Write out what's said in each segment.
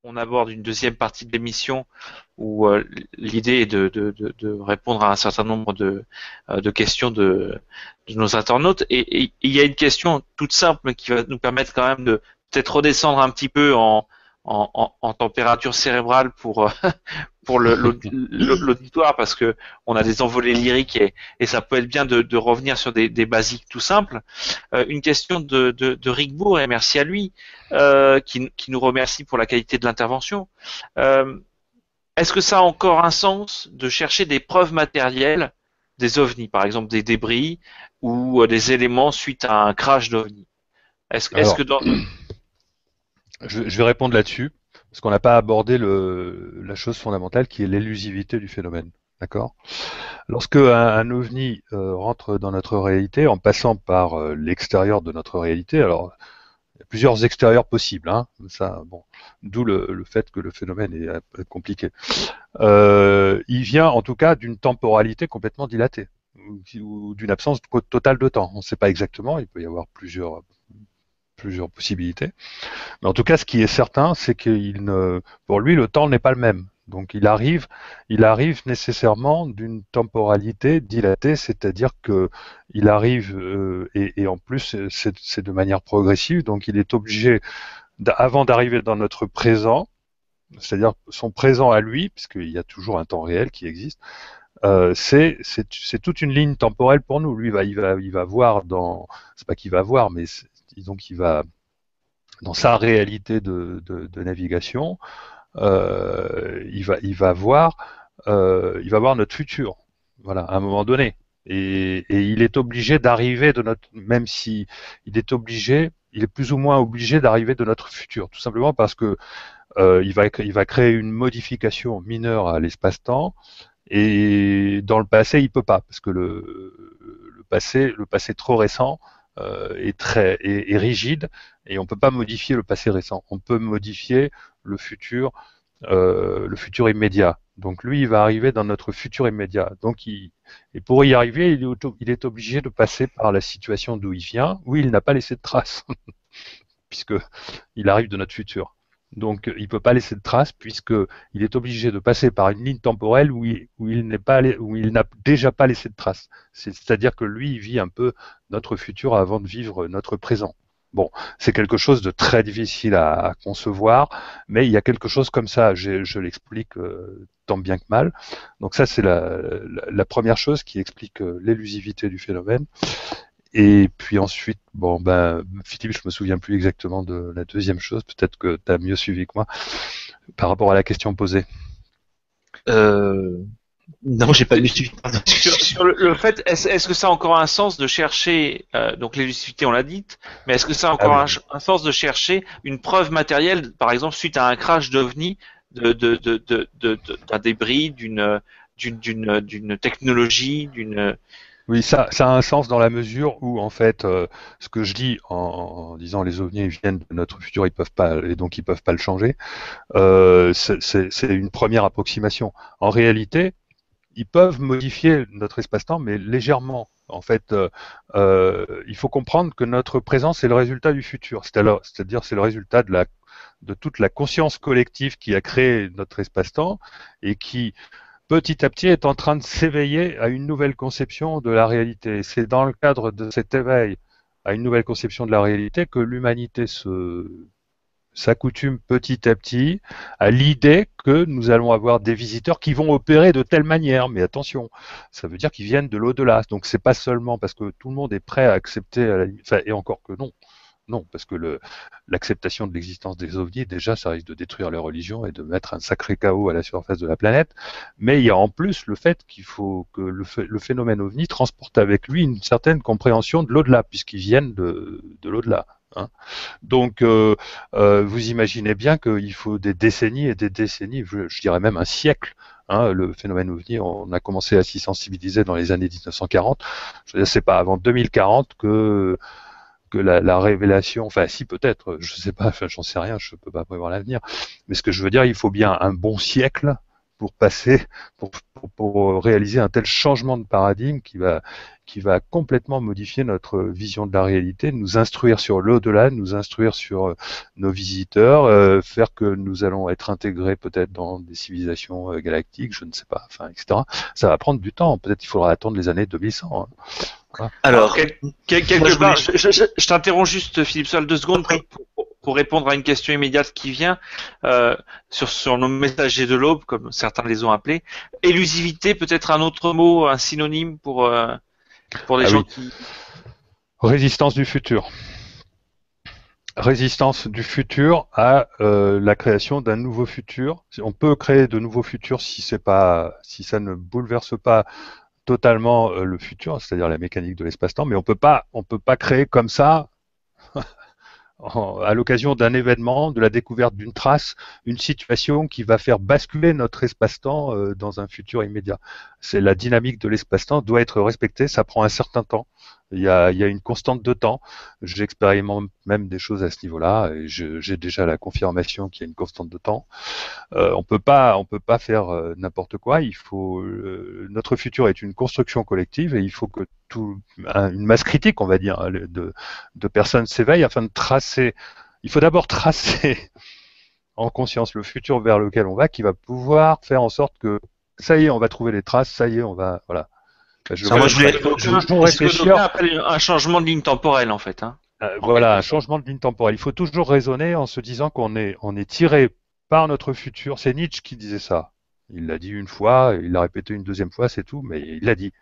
on aborde une deuxième partie de l'émission où l'idée est de répondre à un certain nombre de questions de nos internautes. Et il y a une question toute simple mais qui va nous permettre quand même de peut-être redescendre un petit peu en température cérébrale pour l'auditoire parce que on a des envolées lyriques et ça peut être bien de revenir sur des basiques tout simples. Une question de Rick Bourg et merci à lui qui nous remercie pour la qualité de l'intervention. Euh, Est-ce que ça a encore un sens de chercher des preuves matérielles des ovnis, par exemple des débris ou des éléments suite à un crash d'ovnis? Est-ce que Alors, dans... je vais répondre là-dessus, parce qu'on n'a pas abordé la chose fondamentale qui est l'élusivité du phénomène. D'accord? Lorsque un ovni rentre dans notre réalité en passant par l'extérieur de notre réalité, alors il y a plusieurs extérieurs possibles, hein, ça, bon, d'où le fait que le phénomène est un peu compliqué. Il vient en tout cas d'une temporalité complètement dilatée ou d'une absence totale de temps. On ne sait pas exactement, il peut y avoir plusieurs possibilités. Mais en tout cas, ce qui est certain, c'est pour lui, le temps n'est pas le même. Donc il arrive nécessairement d'une temporalité dilatée, c'est-à-dire que il arrive et en plus c'est de manière progressive, donc il est obligé avant d'arriver dans notre présent, c'est-à-dire son présent à lui, puisqu'il y a toujours un temps réel qui existe, c'est toute une ligne temporelle pour nous. Lui, il va voir c'est pas qu'il va voir, mais disons qu'il va dans sa réalité de navigation, il va voir notre futur, voilà, à un moment donné. Et il est obligé d'arriver de notre, même si il est plus ou moins obligé d'arriver de notre futur, tout simplement parce que il va créer une modification mineure à l'espace-temps. Et dans le passé, il peut pas parce que le passé trop récent est rigide et on peut pas modifier le passé récent. On peut modifier le futur immédiat. Donc lui, il va arriver dans notre futur immédiat. Et pour y arriver, il est obligé de passer par la situation d'où il vient, où il n'a pas laissé de traces, puisque il arrive de notre futur. Donc il ne peut pas laisser de traces puisque il est obligé de passer par une ligne temporelle où il n'a déjà pas laissé de traces. C'est-à-dire que lui, il vit un peu notre futur avant de vivre notre présent. Bon, c'est quelque chose de très difficile à concevoir, mais il y a quelque chose comme ça. Je l'explique tant bien que mal. Donc ça, c'est la première chose qui explique l'élusivité du phénomène. Et puis ensuite, bon ben Philippe, je me souviens plus exactement de la deuxième chose. Peut-être que tu as mieux suivi que moi par rapport à la question posée. Euh, non, j'ai pas eu suivi. Sur le fait, est-ce que ça a encore un sens de chercher, donc l'élucidité on l'a dit, mais est-ce que ça a Ah encore oui. un sens de chercher une preuve matérielle, par exemple suite à un crash d'OVNI, d'un débris, d'une technologie, d'une... Oui, ça a un sens dans la mesure où, en fait, ce que je dis en disant les ovnis ils viennent de notre futur, ils peuvent pas, et donc ils peuvent pas le changer, c'est une première approximation. En réalité, ils peuvent modifier notre espace-temps, mais légèrement. En fait, il faut comprendre que notre présent, c'est le résultat du futur. C'est-à-dire, c'est le résultat de toute la conscience collective qui a créé notre espace-temps et qui, petit à petit, est en train de s'éveiller à une nouvelle conception de la réalité. C'est dans le cadre de cet éveil à une nouvelle conception de la réalité que l'humanité s'accoutume petit à petit à l'idée que nous allons avoir des visiteurs qui vont opérer de telle manière. Mais attention, ça veut dire qu'ils viennent de l'au-delà. Donc c'est pas seulement parce que tout le monde est prêt à accepter, enfin, et encore que non. Non, parce que l'acceptation de l'existence des ovnis, déjà, ça risque de détruire les religions et de mettre un sacré chaos à la surface de la planète. Mais il y a en plus le fait qu'il faut que le phénomène ovni transporte avec lui une certaine compréhension de l'au-delà, puisqu'ils viennent de l'au-delà. Hein. Donc, vous imaginez bien qu'il faut des décennies et des décennies, je dirais même un siècle. Hein, le phénomène ovni, on a commencé à s'y sensibiliser dans les années 1940. Je veux dire, c'est pas avant 2040 que la révélation, enfin si peut-être, je sais pas, enfin, j'en sais rien, je peux pas prévoir l'avenir. Mais ce que je veux dire, il faut bien un bon siècle pour passer, pour réaliser un tel changement de paradigme qui va complètement modifier notre vision de la réalité, nous instruire sur l'au-delà, nous instruire sur nos visiteurs, faire que nous allons être intégrés peut-être dans des civilisations galactiques, je ne sais pas, enfin, etc. Ça va prendre du temps. Peut-être qu'il faudra attendre les années 2100. Hein. Alors, quelque part, je t'interromps juste, Philippe Soal, 2 secondes pour répondre à une question immédiate qui vient sur nos messagers de l'aube, comme certains les ont appelés. Élusivité, peut-être un autre mot, un synonyme pour les gens qui... Résistance du futur. Résistance du futur à la création d'un nouveau futur. On peut créer de nouveaux futurs si ça ne bouleverse pas totalement le futur, c'est-à-dire la mécanique de l'espace-temps, mais on peut pas créer comme ça à l'occasion d'un événement, de la découverte d'une trace, une situation qui va faire basculer notre espace-temps dans un futur immédiat. C'est la dynamique de l'espace-temps doit être respectée, ça prend un certain temps. Il y a une constante de temps. J'expérimente même des choses à ce niveau-là et j'ai déjà la confirmation qu'il y a une constante de temps. On peut pas faire n'importe quoi. Il faut notre futur est une construction collective et il faut que une masse critique, on va dire, de personnes s'éveille afin de tracer. Il faut d'abord tracer en conscience le futur vers lequel on va, qui va pouvoir faire en sorte que ça y est, on va trouver les traces, ça y est, on va voilà. Moi, je voulais réfléchir. Un changement de ligne temporelle, en fait. Hein. Voilà, un changement de ligne temporelle. Il faut toujours raisonner en se disant qu'on est tiré par notre futur. C'est Nietzsche qui disait ça. Il l'a dit une fois, il l'a répété une deuxième fois, c'est tout, mais il l'a dit.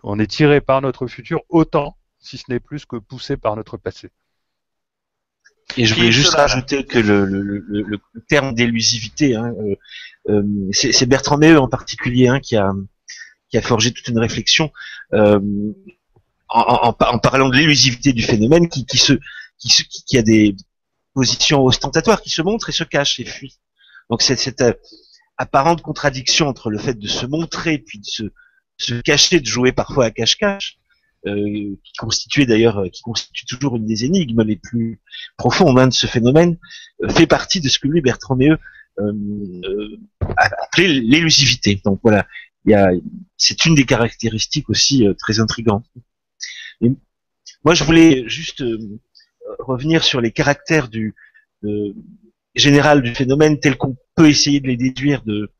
On est tiré par notre futur autant, si ce n'est plus, que poussé par notre passé. Et je voulais juste rajouter que le terme d'élusivité, hein, c'est Bertrand Meilleux en particulier, hein, qui a forgé toute une réflexion en parlant de l'élusivité du phénomène qui a des positions ostentatoires, qui se montrent et se cachent et fuient. Donc cette apparente contradiction entre le fait de se montrer puis de se cacher, de jouer parfois à cache-cache, qui constitue toujours une des énigmes les plus profondes, hein, de ce phénomène, fait partie de ce que lui, Bertrand Meilleux, a appelé l'élusivité. Donc voilà, c'est une des caractéristiques aussi très intrigantes. Et moi, je voulais juste revenir sur les caractères général du phénomène tel qu'on peut essayer de les déduire de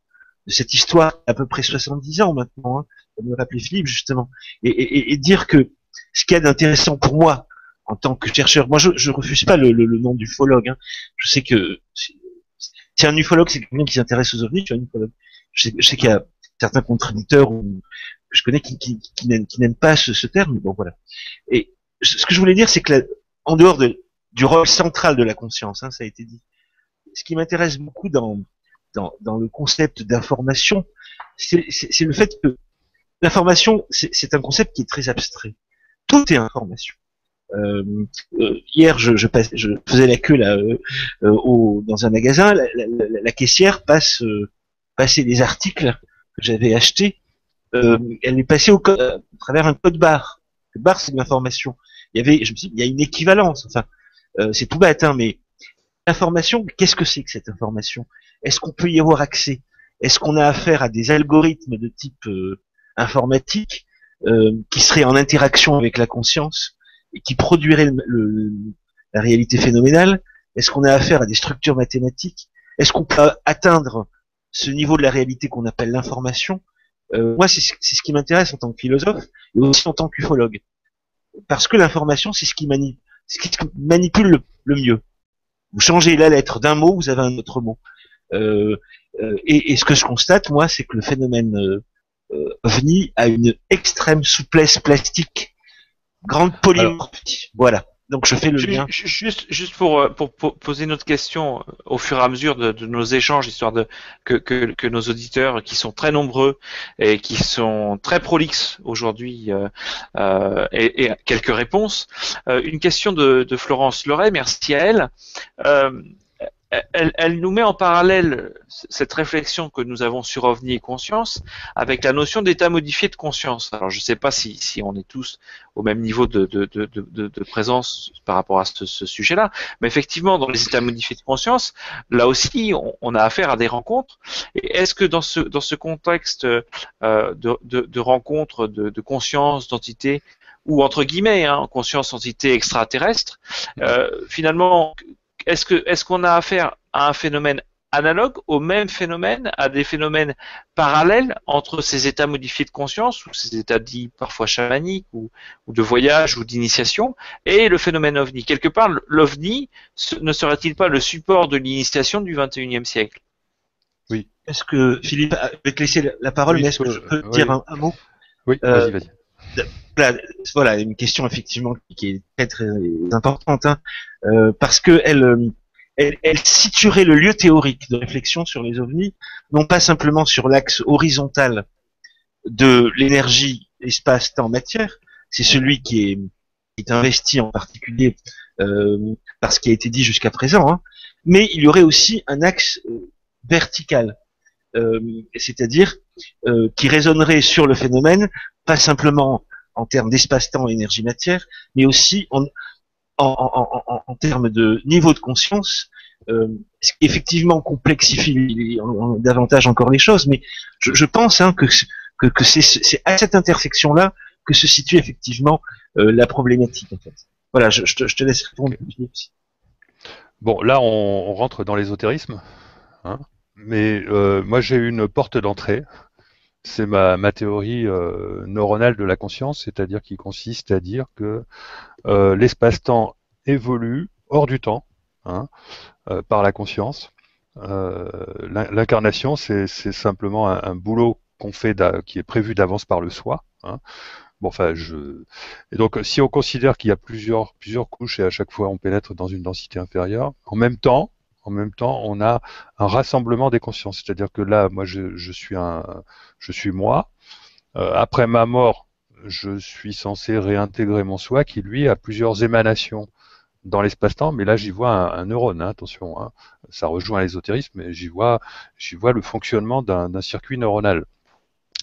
cette histoire à peu près 70 ans maintenant, hein, comme le rappelait Philippe justement, et dire que ce qu'il y a d'intéressant pour moi en tant que chercheur, moi je refuse pas le nom d'ufologue, hein. Je sais que si un ufologue c'est quelqu'un qui s'intéresse aux ovnis, tu es un ufologue. Je sais qu'il y a certains contributeurs que je connais qui n'aiment pas ce terme, bon voilà. Et ce que je voulais dire, c'est que en dehors du rôle central de la conscience, hein, ça a été dit, ce qui m'intéresse beaucoup dans le concept d'information, c'est le fait que l'information, c'est un concept qui est très abstrait. Tout est information. Hier, je faisais la queue là dans un magasin. La caissière passait des articles que j'avais achetés. Elle est passée à travers un code barre. Le barre, c'est de l'information. Je me suis dit, il y a une équivalence. Enfin, c'est tout bête, hein, mais l'information, qu'est-ce que c'est que cette information? Est-ce qu'on peut y avoir accès? Est-ce qu'on a affaire à des algorithmes de type informatique qui seraient en interaction avec la conscience et qui produiraient la réalité phénoménale? Est-ce qu'on a affaire à des structures mathématiques? Est-ce qu'on peut atteindre ce niveau de la réalité qu'on appelle l'information? Moi, c'est ce qui m'intéresse en tant que philosophe et aussi en tant qu'ufologue. Parce que l'information, c'est ce qui manipule le mieux. Vous changez la lettre d'un mot, vous avez un autre mot. Et ce que je constate, moi, c'est que le phénomène OVNI a une extrême souplesse plastique, grande polymorphie. Voilà. Donc je fais le lien. Juste pour poser notre question au fur et à mesure de nos échanges, histoire que nos auditeurs, qui sont très nombreux et qui sont très prolixes aujourd'hui, et quelques réponses. Une question de Florence Leray, merci à elle. elle nous met en parallèle cette réflexion que nous avons sur OVNI et conscience avec la notion d'état modifié de conscience. Alors je ne sais pas si on est tous au même niveau de présence par rapport à ce sujet-là, mais effectivement dans les états modifiés de conscience, là aussi on a affaire à des rencontres. Et est-ce que dans ce contexte de rencontres de conscience, d'entité, ou entre guillemets, conscience, entité extraterrestre, finalement, est-ce qu'on a affaire à un phénomène analogue, au même phénomène, à des phénomènes parallèles entre ces états modifiés de conscience, ou ces états dits parfois chamaniques, ou de voyage, ou d'initiation, et le phénomène OVNI? Quelque part, l'OVNI ne serait-il pas le support de l'initiation du XXIe siècle? Oui. Est-ce que, Philippe, je vais te laisser la parole, Oui, mais est-ce que je peux dire un mot? Oui, vas-y. Voilà, une question effectivement qui est très très importante, parce que elle situerait le lieu théorique de réflexion sur les ovnis, non pas simplement sur l'axe horizontal de l'énergie, espace, temps, matière, c'est celui qui est investi en particulier par ce qui a été dit jusqu'à présent, mais il y aurait aussi un axe vertical, c'est-à-dire qui résonnerait sur le phénomène, pas simplement en termes d'espace-temps, énergie-matière, mais aussi en termes de niveau de conscience, ce qui effectivement complexifie davantage encore les choses, mais je pense que c'est à cette intersection-là que se situe effectivement la problématique, en fait. Voilà, je te laisse répondre. Okay. Bon, là, on rentre dans l'ésotérisme, mais moi, j'ai une porte d'entrée. C'est ma théorie neuronale de la conscience, c'est-à-dire qui consiste à dire que l'espace-temps évolue hors du temps par la conscience. L'incarnation, c'est simplement un boulot qu'on fait, qui est prévu d'avance par le soi. Bon, enfin, et donc, si on considère qu'il y a plusieurs couches et à chaque fois on pénètre dans une densité inférieure, en même temps, on a un rassemblement des consciences. C'est-à-dire que là, moi, je suis moi. Après ma mort, je suis censé réintégrer mon soi qui, lui, a plusieurs émanations dans l'espace-temps. Mais là, j'y vois un neurone, attention. Ça rejoint l'ésotérisme, mais j'y vois le fonctionnement d'un circuit neuronal.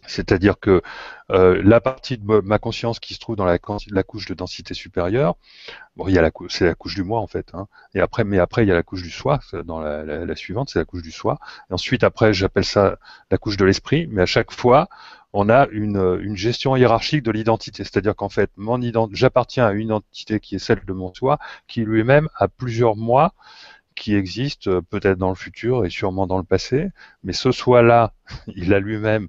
C'est-à-dire que la partie de ma conscience qui se trouve dans la couche de densité supérieure, bon, c'est la couche du moi en fait. Et après, il y a la couche du soi. Dans la suivante, c'est la couche du soi. Et ensuite, après, j'appelle ça la couche de l'esprit. Mais à chaque fois, on a une gestion hiérarchique de l'identité. C'est-à-dire qu'en fait, j'appartiens à une entité qui est celle de mon soi, qui lui-même a plusieurs moi qui existent peut-être dans le futur et sûrement dans le passé. Mais ce soi-là, il est lui-même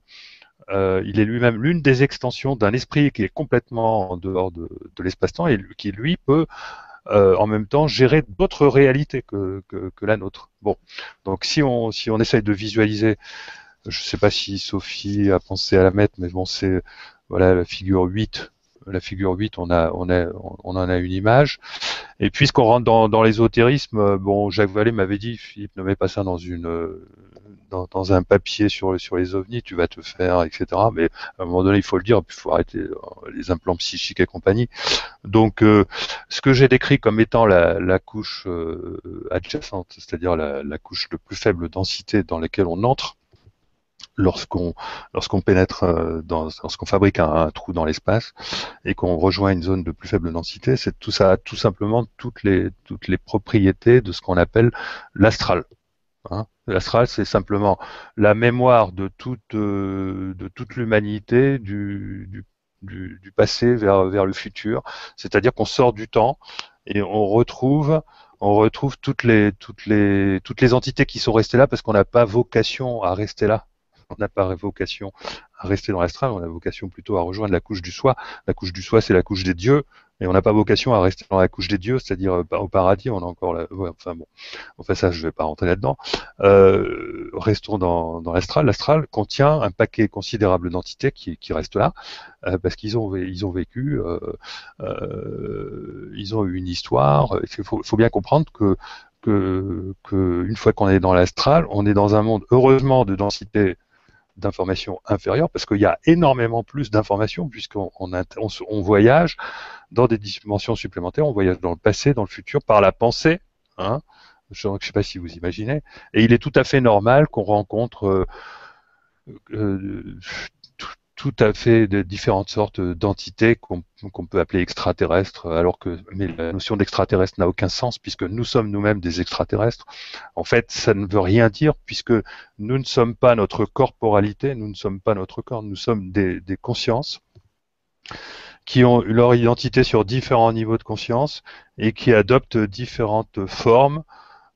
l'une des extensions d'un esprit qui est complètement en dehors de l'espace-temps et qui, lui, peut en même temps gérer d'autres réalités que la nôtre. Bon, donc si on essaye de visualiser, je ne sais pas si Sophie a pensé à la mettre, mais bon, c'est voilà la figure 8. La figure 8, on en a une image. Et puisqu'on rentre dans l'ésotérisme, bon, Jacques Vallée m'avait dit, Philippe, ne mets pas ça dans un papier sur les ovnis, tu vas te faire, etc. Mais à un moment donné, il faut le dire, il faut arrêter les implants psychiques et compagnie. Donc, ce que j'ai décrit comme étant la couche adjacente, c'est-à-dire la couche de plus faible densité dans laquelle on entre, lorsqu'on pénètre lorsqu'on fabrique un trou dans l'espace et qu'on rejoint une zone de plus faible densité, c'est tout ça, tout simplement toutes les propriétés de ce qu'on appelle l'astral. L'astral, c'est simplement la mémoire de toute l'humanité du passé vers le futur. C'est-à-dire qu'on sort du temps et on retrouve toutes les entités qui sont restées là parce qu'on n'a pas vocation à rester là. On n'a pas vocation à rester dans l'astral, on a vocation plutôt à rejoindre la couche du soi. La couche du soi, c'est la couche des dieux, et on n'a pas vocation à rester dans la couche des dieux, c'est-à-dire au paradis, on a encore enfin ça, je vais pas rentrer là-dedans. Restons dans l'astral. L'astral contient un paquet considérable d'entités qui restent là, parce qu'ils ont vécu, ils ont eu une histoire. Il faut bien comprendre que une fois qu'on est dans l'astral, on est dans un monde, heureusement, de densité d'informations inférieures, parce qu'il y a énormément plus d'informations, puisqu'on voyage dans des dimensions supplémentaires, on voyage dans le passé, dans le futur, par la pensée, Je ne sais pas si vous imaginez. Et il est tout à fait normal qu'on rencontre euh, tout à fait de différentes sortes d'entités qu'on peut appeler extraterrestres, alors que mais la notion d'extraterrestre n'a aucun sens puisque nous sommes nous-mêmes des extraterrestres. En fait, ça ne veut rien dire puisque nous ne sommes pas notre corporalité, nous ne sommes pas notre corps, nous sommes des consciences qui ont leur identité sur différents niveaux de conscience et qui adoptent différentes formes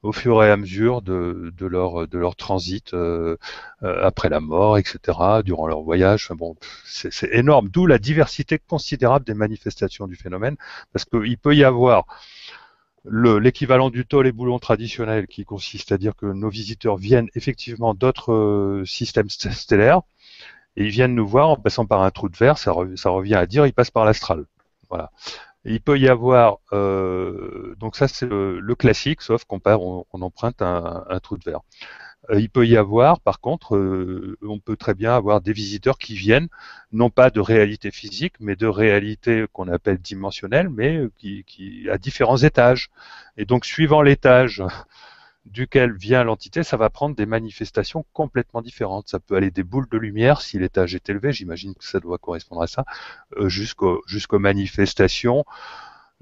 au fur et à mesure de leur transit après la mort, etc., durant leur voyage. Enfin bon, c'est énorme, d'où la diversité considérable des manifestations du phénomène, parce qu'il peut y avoir l'équivalent du tôle et boulon traditionnel qui consiste à dire que nos visiteurs viennent effectivement d'autres systèmes stellaires et ils viennent nous voir en passant par un trou de verre, ça revient à dire ils passent par l'astral. Voilà. Il peut y avoir, donc ça c'est le classique, sauf on emprunte un trou de verre. Il peut y avoir, par contre, on peut très bien avoir des visiteurs qui viennent, non pas de réalité physique, mais de réalité qu'on appelle dimensionnelle, mais qui à différents étages. Et donc, suivant l'étage duquel vient l'entité, ça va prendre des manifestations complètement différentes. Ça peut aller des boules de lumière, si l'étage est élevé, j'imagine que ça doit correspondre à ça, jusqu'aux manifestations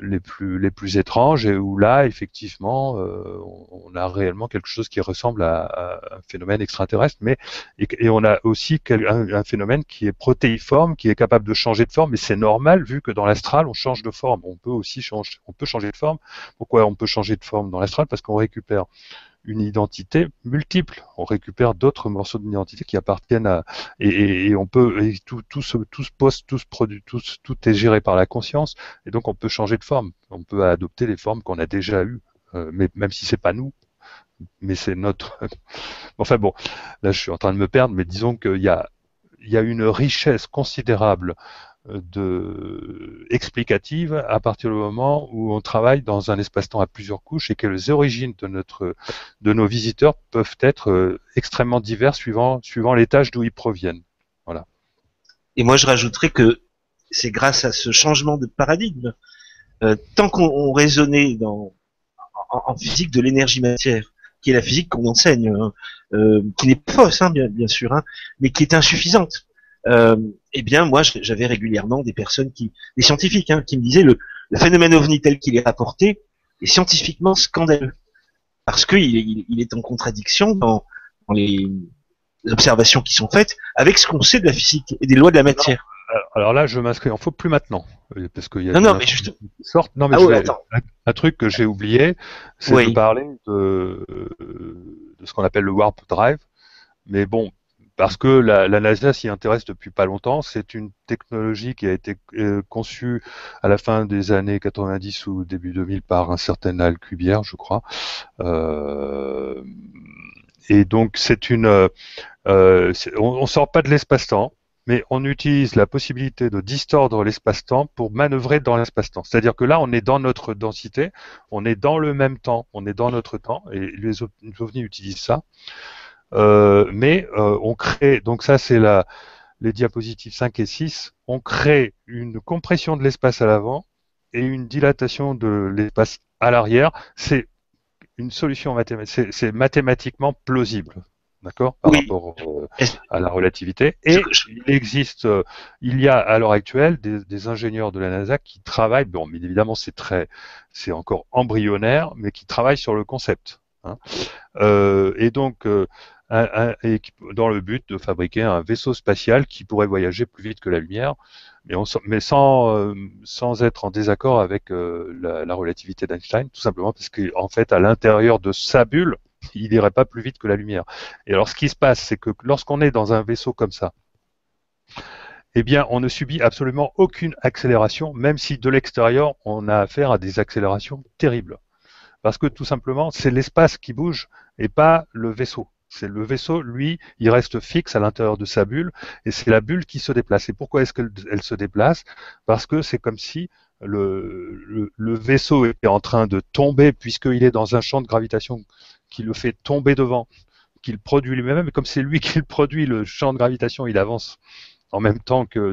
les plus étranges, et où là, effectivement, on a réellement quelque chose qui ressemble à un phénomène extraterrestre, mais et on a aussi un phénomène qui est protéiforme, qui est capable de changer de forme, et c'est normal vu que dans l'astral, on change de forme. On peut changer de forme. Pourquoi on peut changer de forme dans l'astral? Parce qu'on récupère une identité multiple. On récupère d'autres morceaux d'identité qui appartiennent à et on peut et tout se poste, tout se produit, tout est géré par la conscience et donc on peut changer de forme. On peut adopter les formes qu'on a déjà eues, mais même si c'est pas nous, mais c'est notre. Enfin bon, là je suis en train de me perdre, mais disons qu'il y a une richesse considérable explicative à partir du moment où on travaille dans un espace-temps à plusieurs couches et que les origines de nos visiteurs peuvent être extrêmement diverses suivant l'étage d'où ils proviennent. Voilà. Et moi, je rajouterais que c'est grâce à ce changement de paradigme, tant qu'on raisonnait en physique de l'énergie-matière, qui est la physique qu'on enseigne, qui n'est pas fausse, hein, bien sûr, hein, mais qui est insuffisante. Eh bien, moi, j'avais régulièrement des scientifiques, hein, qui me disaient le phénomène ovni tel qu'il est rapporté est scientifiquement scandaleux, parce qu'il est en contradiction dans les observations qui sont faites avec ce qu'on sait de la physique et des lois de la matière. Alors là, je m'inscris. Il faut plus maintenant, parce qu'il y a non, mais juste sorte. Non, mais un truc que j'ai oublié, c'est de parler de ce qu'on appelle le warp drive. Mais bon, parce que la NASA s'y intéresse depuis pas longtemps. C'est une technologie qui a été conçue à la fin des années 90 ou début 2000 par un certain Alcubierre, je crois. Et donc on sort pas de l'espace-temps, mais on utilise la possibilité de distordre l'espace-temps pour manœuvrer dans l'espace-temps. C'est-à-dire que là, on est dans notre densité, on est dans le même temps, on est dans notre temps, et les ovnis utilisent ça. Mais on crée, donc ça c'est les diapositives 5 et 6, on crée une compression de l'espace à l'avant et une dilatation de l'espace à l'arrière. C'est une solution mathématique, c'est mathématiquement plausible, d'accord, par rapport à la relativité. Et il y a à l'heure actuelle des ingénieurs de la NASA qui travaillent, bon, mais évidemment c'est encore embryonnaire, mais qui travaillent sur le concept. Hein. Et donc dans le but de fabriquer un vaisseau spatial qui pourrait voyager plus vite que la lumière, mais sans être en désaccord avec la relativité d'Einstein, tout simplement parce qu'en fait, à l'intérieur de sa bulle, il n'irait pas plus vite que la lumière. Et alors, ce qui se passe, c'est que lorsqu'on est dans un vaisseau comme ça, eh bien, on ne subit absolument aucune accélération, même si de l'extérieur, on a affaire à des accélérations terribles. Parce que tout simplement, c'est l'espace qui bouge et pas le vaisseau. C'est le vaisseau, lui, il reste fixe à l'intérieur de sa bulle et c'est la bulle qui se déplace. Et pourquoi est-ce qu'elle se déplace? Parce que c'est comme si le vaisseau est en train de tomber puisqu'il est dans un champ de gravitation qui le fait tomber devant, qu'il produit lui-même. Et comme c'est lui qui le produit, le champ de gravitation, il avance en même temps que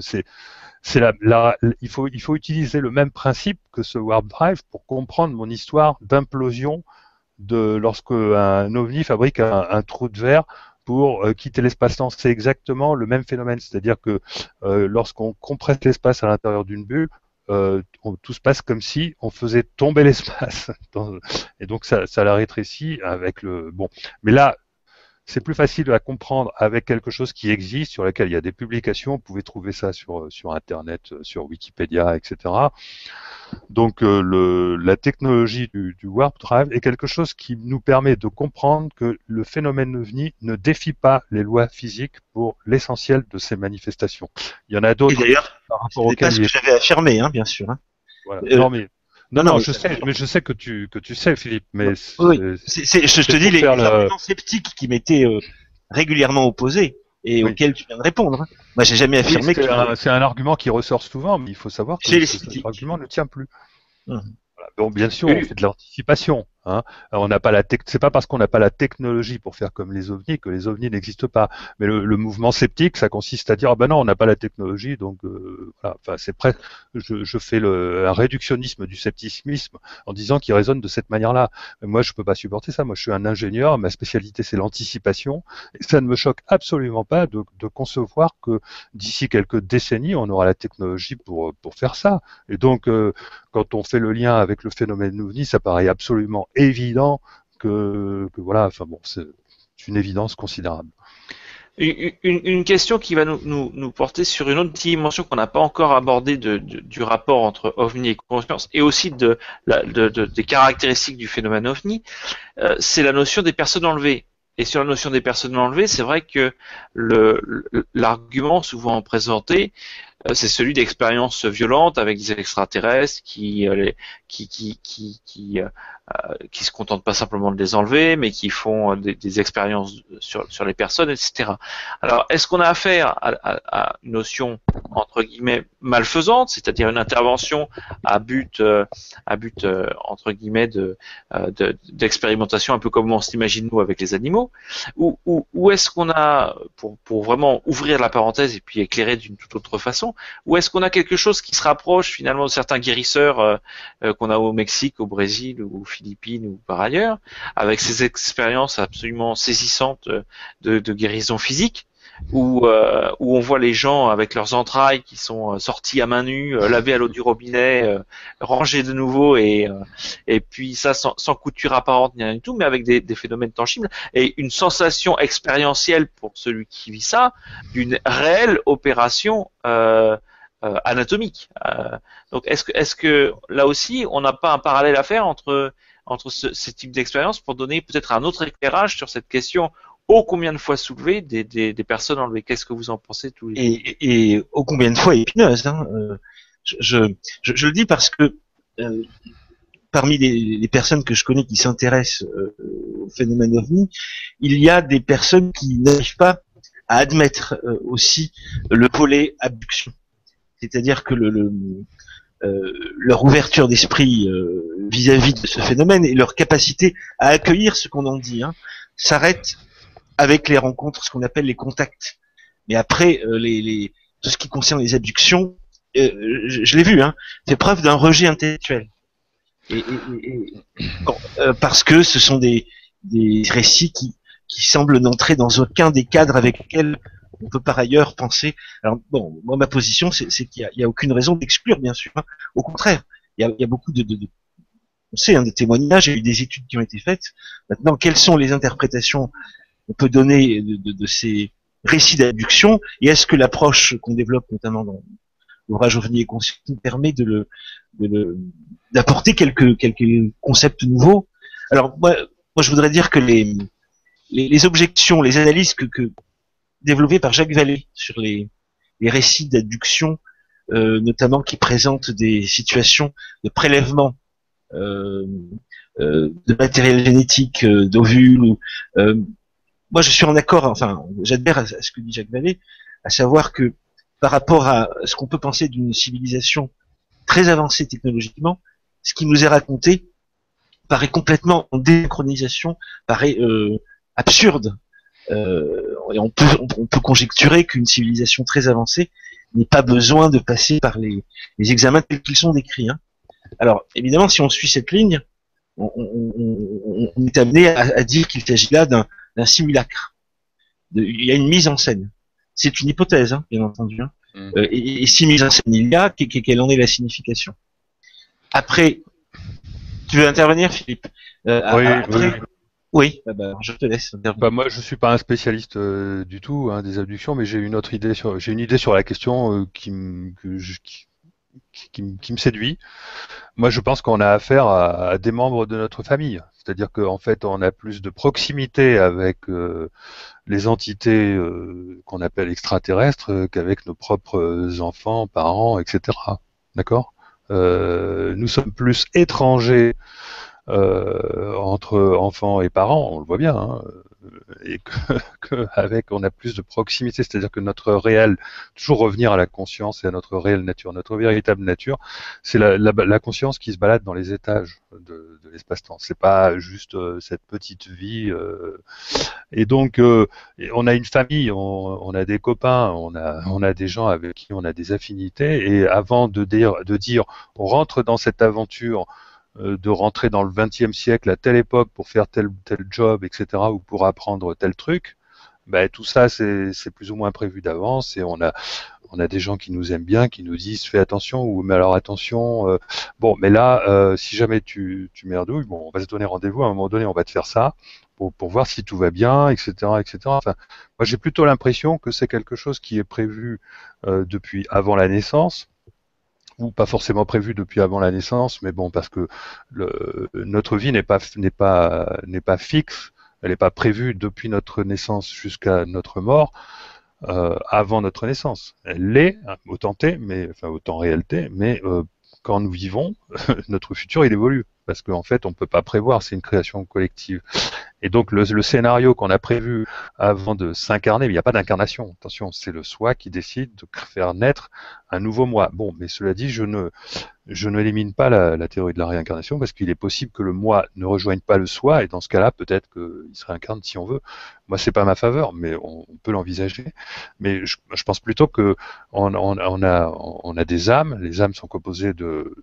il faut utiliser le même principe que ce warp drive pour comprendre mon histoire d'implosion de lorsque un ovni fabrique un trou de verre pour quitter l'espace-temps. C'est exactement le même phénomène, c'est-à-dire que lorsqu'on compresse l'espace à l'intérieur d'une bulle, tout se passe comme si on faisait tomber l'espace. Et donc ça la rétrécit avec le bon. Mais là, c'est plus facile à comprendre avec quelque chose qui existe, sur lequel il y a des publications. Vous pouvez trouver ça sur Internet, sur Wikipédia, etc. Donc la technologie du Warp Drive est quelque chose qui nous permet de comprendre que le phénomène ovni ne défie pas les lois physiques pour l'essentiel de ces manifestations. Il y en a d'autres par rapport auxquelles c'est pas ce que j'avais affirmé, hein, bien sûr. Hein. Voilà. Non, je sais que tu sais, Philippe, mais oui, je te dis les arguments sceptiques qui m'étaient régulièrement opposés et auxquels tu viens de répondre. Moi, j'ai jamais affirmé que c'est un argument qui ressort souvent, mais il faut savoir que cet argument ne tient plus. Voilà. Bon, bien sûr, on fait de l'anticipation. Hein. On n'a pas c'est pas parce qu'on n'a pas la technologie pour faire comme les ovnis que les ovnis n'existent pas. Mais le mouvement sceptique, ça consiste à dire ah ben non, on n'a pas la technologie, donc voilà. Enfin, c'est presque. Je fais un réductionnisme du scepticisme en disant qu'il résonne de cette manière-là. Mais moi, je peux pas supporter ça. Moi, je suis un ingénieur. Ma spécialité, c'est l'anticipation. Et ça ne me choque absolument pas de concevoir que d'ici quelques décennies, on aura la technologie pour faire ça. Et donc, quand on fait le lien avec le phénomène ovni, ça paraît absolument évident que voilà, enfin bon, c'est une évidence considérable. Une question qui va nous porter sur une autre dimension qu'on n'a pas encore abordée du rapport entre OVNI et conscience, et aussi des caractéristiques du phénomène OVNI, c'est la notion des personnes enlevées. Et sur la notion des personnes enlevées, c'est vrai que l'argument souvent présenté, c'est celui d'expériences violentes avec des extraterrestres qui se contentent pas simplement de les enlever, mais qui font des expériences sur les personnes, etc. Alors, est-ce qu'on a affaire à une notion entre guillemets malfaisante, c'est-à-dire une intervention à but entre guillemets d'expérimentation, un peu comme on s'imagine nous avec les animaux, ou est-ce qu'on a, pour vraiment ouvrir la parenthèse et puis éclairer d'une toute autre façon, ou est-ce qu'on a quelque chose qui se rapproche finalement de certains guérisseurs qu'on a au Mexique, au Brésil ou aux Philippines ou par ailleurs, avec ces expériences absolument saisissantes de guérison physique, où on voit les gens avec leurs entrailles qui sont sortis à main nue, lavés à l'eau du robinet, rangés de nouveau, et puis ça sans couture apparente ni rien du tout, mais avec des phénomènes tangibles et une sensation expérientielle pour celui qui vit ça d'une réelle opération anatomique. Donc est-ce que là aussi on n'a pas un parallèle à faire entre ce type d'expérience pour donner peut-être un autre éclairage sur cette question ô combien de fois soulevée des personnes enlevées? Qu'est-ce que vous en pensez tous les deux? Et ô combien de fois épineuse, hein. Je le dis parce que parmi les personnes que je connais qui s'intéressent au phénomène OVNI, il y a des personnes qui n'arrivent pas à admettre aussi le volet abduction. C'est-à-dire que leur ouverture d'esprit vis-à-vis de ce phénomène et leur capacité à accueillir ce qu'on en dit s'arrête avec les rencontres, ce qu'on appelle les contacts. Mais après, tout ce qui concerne les abductions, je l'ai vu, fait preuve d'un rejet intellectuel. Parce que ce sont des récits qui semblent n'entrer dans aucun des cadres avec lesquels on peut par ailleurs penser. Alors bon, moi ma position c'est qu'il y a aucune raison d'exclure, bien sûr. Au contraire, il y a beaucoup on sait, de témoignages, il y a eu des études qui ont été faites. Maintenant, quelles sont les interprétations qu'on peut donner de ces récits d'abduction, et est-ce que l'approche qu'on développe notamment dans l'ouvrage OVNI et conscience nous permet d'apporter quelques concepts nouveaux? Alors moi je voudrais dire que les objections, les analyses que développées par Jacques Vallée sur les récits d'abduction, notamment qui présentent des situations de prélèvement de matériel génétique, d'ovules, moi je suis en accord, enfin j'adhère à ce que dit Jacques Vallée, à savoir que par rapport à ce qu'on peut penser d'une civilisation très avancée technologiquement, ce qui nous est raconté paraît complètement en désynchronisation, paraît absurde. Et on peut conjecturer qu'une civilisation très avancée n'ait pas besoin de passer par les examens tels qu'ils sont décrits. Alors évidemment, si on suit cette ligne, on est amené à dire qu'il s'agit là d'un simulacre. Il y a une mise en scène. C'est une hypothèse, hein, bien entendu. Hein. Et si mise en scène il y a, quelle en est la signification? Après, tu veux intervenir, Philippe? Après, oui. Je te laisse intervenir. Moi, je suis pas un spécialiste du tout des abductions, mais j'ai une idée sur la question qui me séduit. Moi, je pense qu'on a affaire à des membres de notre famille. C'est-à-dire qu'en fait, on a plus de proximité avec les entités qu'on appelle extraterrestres qu'avec nos propres enfants, parents, etc. D'accord ? Nous sommes plus étrangers entre enfants et parents, on le voit bien, hein, et avec on a plus de proximité, c'est-à-dire que notre réel, toujours revenir à la conscience et à notre réelle nature, notre véritable nature, c'est la conscience qui se balade dans les étages de l'espace-temps. C'est pas juste cette petite vie. Et donc on a une famille, on a des copains, on a des gens avec qui on a des affinités. Et avant de dire on rentre dans cette aventure de rentrer dans le XXe siècle à telle époque pour faire tel job, etc., ou pour apprendre tel truc, tout ça c'est plus ou moins prévu d'avance et on a des gens qui nous aiment bien, qui nous disent fais attention ou mais alors attention, mais là si jamais tu merdouilles, on va se donner rendez-vous à un moment donné, on va te faire ça pour voir si tout va bien, etc., etc. Enfin, moi j'ai plutôt l'impression que c'est quelque chose qui est prévu depuis avant la naissance, ou pas forcément prévu depuis avant la naissance, mais bon, parce que notre vie n'est pas fixe, elle n'est pas prévue depuis notre naissance jusqu'à notre mort, avant notre naissance. Elle l'est, autant réalité, mais quand nous vivons, notre futur il évolue, parce qu'en fait on peut pas prévoir, c'est une création collective. Et donc le scénario qu'on a prévu avant de s'incarner, mais il n'y a pas d'incarnation, attention, c'est le soi qui décide de faire naître un nouveau moi. Bon, mais cela dit, je n'élimine pas la théorie de la réincarnation, parce qu'il est possible que le moi ne rejoigne pas le soi, et dans ce cas-là, peut-être qu'il se réincarne si on veut. Moi, c'est pas ma faveur, mais on peut l'envisager. Mais je pense plutôt que on a des âmes. Les âmes sont composées de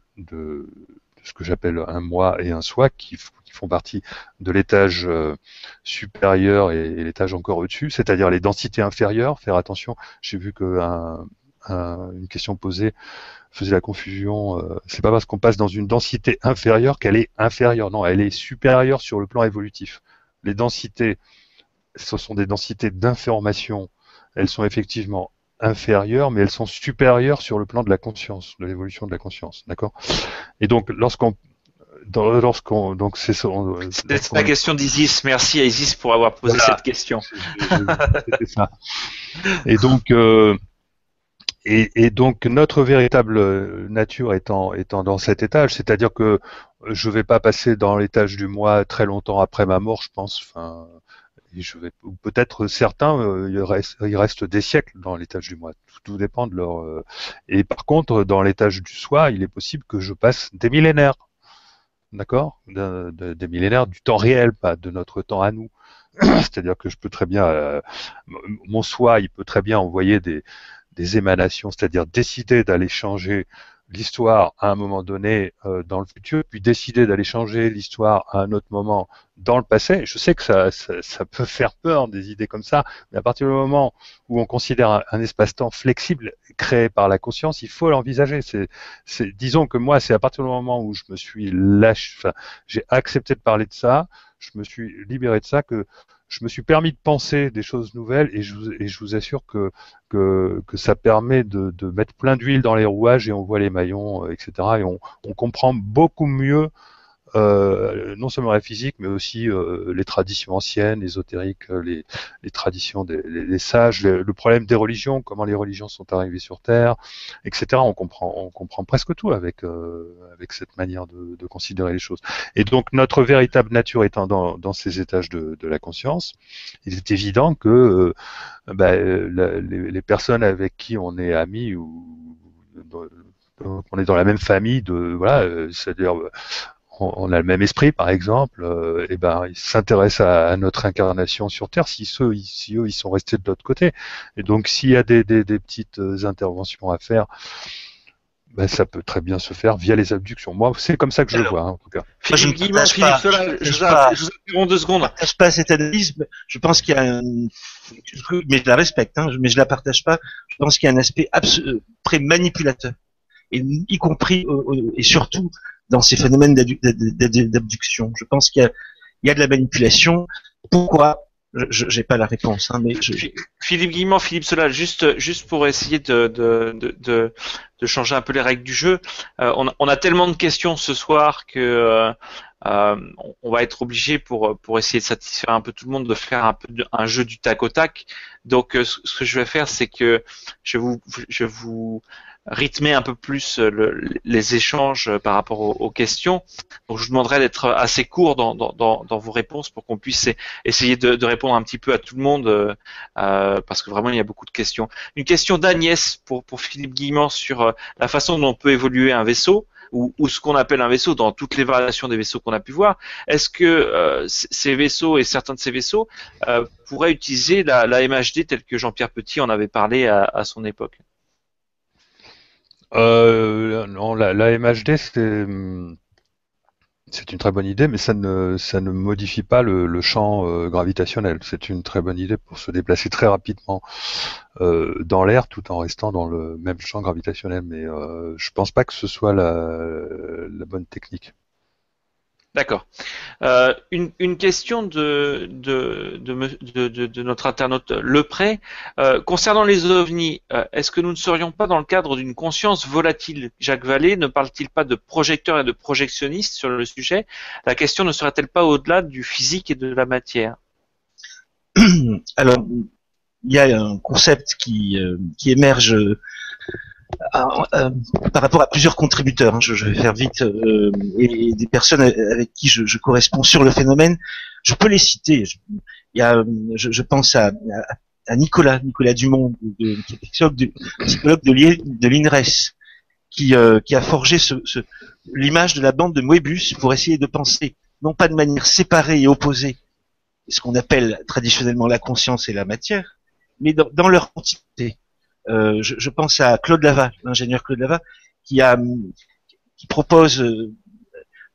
ce que j'appelle un moi et un soi qui font partie de l'étage supérieur et l'étage encore au-dessus, c'est-à-dire les densités inférieures. Faire attention, j'ai vu que une question posée faisait la confusion. C'est pas parce qu'on passe dans une densité inférieure qu'elle est inférieure. Non, elle est supérieure sur le plan évolutif. Les densités, ce sont des densités d'information. Elles sont effectivement inférieures, mais elles sont supérieures sur le plan de la conscience, de l'évolution de la conscience. D'accord ? Et donc, c'est la question d'Isis. Merci à Isis pour avoir posé cette question. C'était ça. Et donc, notre véritable nature étant dans cet étage, c'est-à-dire que je vais pas passer dans l'étage du moi très longtemps après ma mort, je pense. Enfin, peut-être certains, il reste des siècles dans l'étage du moi. Tout dépend de leur. Et par contre, dans l'étage du soi, il est possible que je passe des millénaires. D'accord, des millénaires du temps réel, pas de notre temps à nous. C'est-à-dire que je peux très bien, mon soi, il peut très bien envoyer des émanations, c'est-à-dire décider d'aller changer l'histoire à un moment donné dans le futur, puis décider d'aller changer l'histoire à un autre moment dans le passé. Je sais que ça peut faire peur, des idées comme ça, mais à partir du moment où on considère un espace-temps flexible créé par la conscience, il faut l'envisager. Disons que moi, c'est à partir du moment où je me suis j'ai accepté de parler de ça, je me suis libéré de ça, que je me suis permis de penser des choses nouvelles, et je vous assure que ça permet de mettre plein d'huile dans les rouages, et on voit les maillons, etc. Et on comprend beaucoup mieux non seulement la physique, mais aussi les traditions anciennes, ésotériques, les traditions des sages, le problème des religions, comment les religions sont arrivées sur Terre, etc. On comprend presque tout avec cette manière de considérer les choses. Et donc notre véritable nature étant dans ces étages de la conscience, il est évident que les personnes avec qui on est amis ou on est dans la même famille, c'est-à-dire on a le même esprit, par exemple, ils s'intéressent à notre incarnation sur Terre, si eux ils sont restés de l'autre côté. Et donc s'il y a des petites interventions à faire, Ben, ça peut très bien se faire via les abductions. Moi, c'est comme ça que je le vois, hein, en tout cas. Moi, je ne Philippe partage Guillemot, pas- Philippe Solal, je je partage vous interromps 2 secondes. partage pas cette analyse. Je pense qu'il y a mais je la respecte, hein, mais je la partage pas. Je pense qu'il y a un aspect très manipulateur, et y compris et surtout dans ces phénomènes d'abduction. Je pense qu'il y a de la manipulation. Pourquoi? J'ai pas la réponse, hein, mais Philippe Guillemot, Philippe Solal, juste pour essayer de changer un peu les règles du jeu. On a tellement de questions ce soir que on va être obligé pour essayer de satisfaire un peu tout le monde de faire un jeu du tac au tac. Donc ce que je vais faire, c'est que je vais vous rythmer un peu plus les échanges par rapport aux questions. Donc je vous demanderai d'être assez court dans vos réponses pour qu'on puisse essayer de répondre un petit peu à tout le monde parce que vraiment il y a beaucoup de questions. Une question d'Agnès pour Philippe Guillemot sur la façon dont on peut évoluer un vaisseau ou ce qu'on appelle un vaisseau dans toutes les variations des vaisseaux qu'on a pu voir. Est-ce que ces vaisseaux et certains de ces vaisseaux pourraient utiliser la MHD telle que Jean-Pierre Petit en avait parlé à son époque? Non, la MHD, c'est une très bonne idée, mais ça ne modifie pas le champ gravitationnel. C'est une très bonne idée pour se déplacer très rapidement dans l'air tout en restant dans le même champ gravitationnel. Mais je pense pas que ce soit la bonne technique. D'accord. Une question de notre internaute Lepré. Concernant les ovnis, est-ce que nous ne serions pas dans le cadre d'une conscience volatile? Jacques Vallée ne parle-t-il pas de projecteurs et de projectionnistes sur le sujet? La question ne serait-elle pas au-delà du physique et de la matière? alors il y a un concept qui émerge par rapport à plusieurs contributeurs, hein, je vais faire vite, et des personnes avec qui je corresponds sur le phénomène. Je peux les citer. Je pense à Nicolas Dumont, qui est psychologue de l'INRES, qui a forgé l'image de la bande de Moebius pour essayer de penser, non pas de manière séparée et opposée, ce qu'on appelle traditionnellement la conscience et la matière, mais dans leur entité. Je pense à Claude Lava, l'ingénieur Claude Lava, qui propose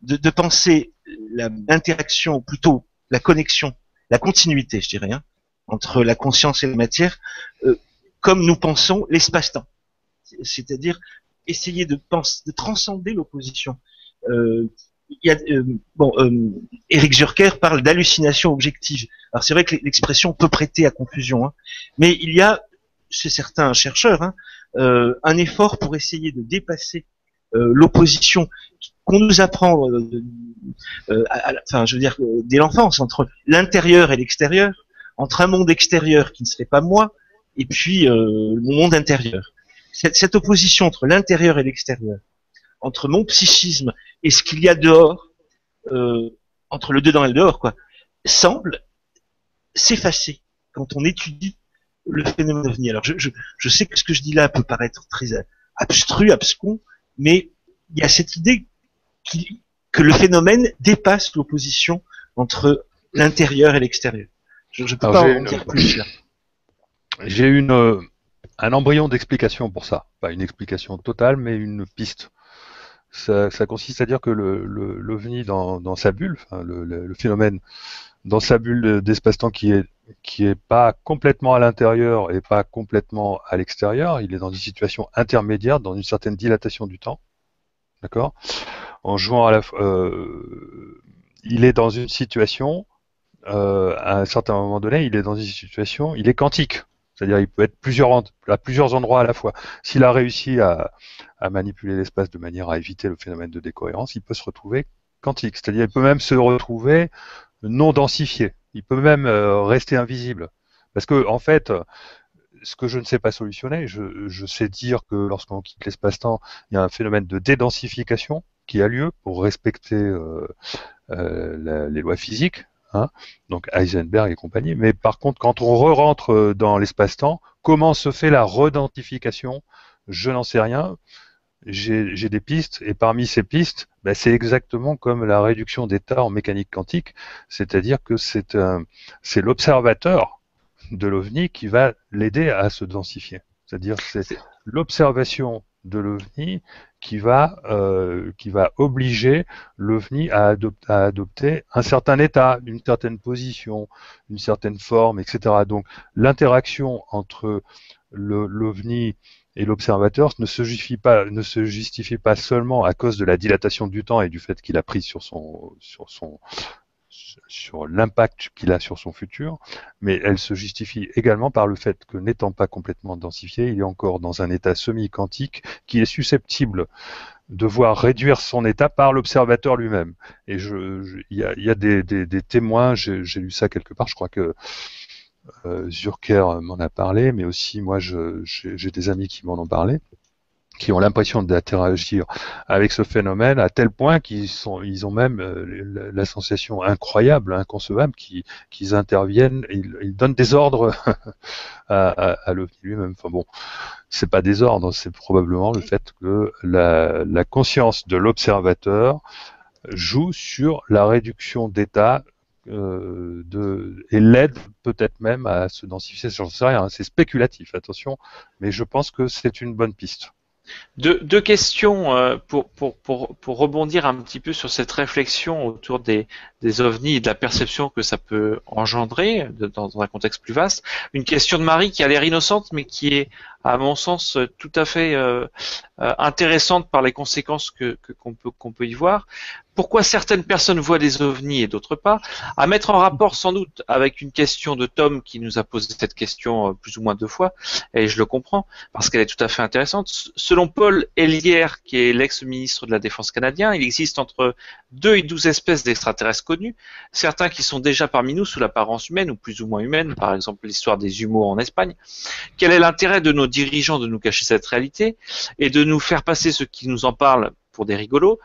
de penser l'interaction, ou plutôt la connexion, la continuité, je dirais, hein, entre la conscience et la matière, comme nous pensons l'espace-temps. C'est-à-dire essayer de transcender l'opposition. Éric Zürcher parle d'hallucination objective. Alors c'est vrai que l'expression peut prêter à confusion, hein, mais il y a chez certains chercheurs, hein, un effort pour essayer de dépasser l'opposition qu'on nous apprend, je veux dire, dès l'enfance, entre l'intérieur et l'extérieur, entre un monde extérieur qui ne serait pas moi, et puis mon monde intérieur. Cette opposition entre l'intérieur et l'extérieur, entre mon psychisme et ce qu'il y a dehors, entre le dedans et le dehors, quoi, semble s'effacer quand on étudie le phénomène ovni. Alors je sais que ce que je dis là peut paraître très abscon, mais il y a cette idée que le phénomène dépasse l'opposition entre l'intérieur et l'extérieur. Je ne peux pas en dire plus là. J'ai un embryon d'explication pour ça. Pas une explication totale, mais une piste. Ça consiste à dire que l'OVNI dans sa bulle, enfin, le phénomène dans sa bulle d'espace-temps qui est pas complètement à l'intérieur et pas complètement à l'extérieur, il est dans une situation intermédiaire, dans une certaine dilatation du temps, d'accord. En jouant à il est dans une situation, à un certain moment donné, il est dans une situation, il est quantique, c'est-à-dire il peut être à plusieurs endroits à la fois. S'il a réussi à manipuler l'espace de manière à éviter le phénomène de décohérence, il peut se retrouver quantique, c'est-à-dire il peut même se retrouver non densifié. Il peut même rester invisible. Parce que, en fait, ce que je ne sais pas solutionner, je sais dire que lorsqu'on quitte l'espace-temps, il y a un phénomène de dédensification qui a lieu pour respecter les lois physiques, hein, donc Heisenberg et compagnie. Mais par contre, quand on re-rentre dans l'espace-temps, comment se fait la redentification? Je n'en sais rien. J'ai des pistes, et parmi ces pistes, c'est exactement comme la réduction d'état en mécanique quantique, c'est-à-dire que c'est l'observateur de l'OVNI qui va l'aider à se densifier. C'est-à-dire c'est l'observation de l'OVNI qui va obliger l'OVNI à adopter un certain état, une certaine position, une certaine forme, etc. Donc l'interaction entre l'OVNI et l'observateur ne se justifie pas seulement à cause de la dilatation du temps et du fait qu'il a pris sur l'impact qu'il a sur son futur, mais elle se justifie également par le fait que n'étant pas complètement densifié, il est encore dans un état semi-quantique qui est susceptible de voir réduire son état par l'observateur lui-même. Et il y a des témoins, j'ai lu ça quelque part, je crois que Zürcher m'en a parlé, mais aussi moi j'ai des amis qui m'en ont parlé, qui ont l'impression d'interagir avec ce phénomène à tel point ils ont même la sensation incroyable, inconcevable, qu'ils interviennent, ils donnent des ordres à l'OVNI lui-même. Enfin bon, c'est pas des ordres, c'est probablement le fait que la conscience de l'observateur joue sur la réduction d'état et l'aide peut-être même à se densifier. J'en sais rien, c'est spéculatif, attention, mais je pense que c'est une bonne piste. Deux questions pour rebondir un petit peu sur cette réflexion autour des ovnis et de la perception que ça peut engendrer dans un contexte plus vaste. Une question de Marie qui a l'air innocente mais qui est à mon sens tout à fait intéressante par les conséquences qu'on peut y voir. Pourquoi certaines personnes voient des ovnis et d'autres pas, à mettre en rapport sans doute avec une question de Tom qui nous a posé cette question plus ou moins 2 fois, et je le comprends, parce qu'elle est tout à fait intéressante. Selon Paul Hellyer, qui est l'ex-ministre de la Défense canadien, il existe entre 2 et 12 espèces d'extraterrestres connues, certains qui sont déjà parmi nous sous l'apparence humaine ou plus ou moins humaine, par exemple l'histoire des Humo en Espagne. Quel est l'intérêt de nos dirigeants de nous cacher cette réalité et de nous faire passer ceux qui nous en parlent pour des rigolos?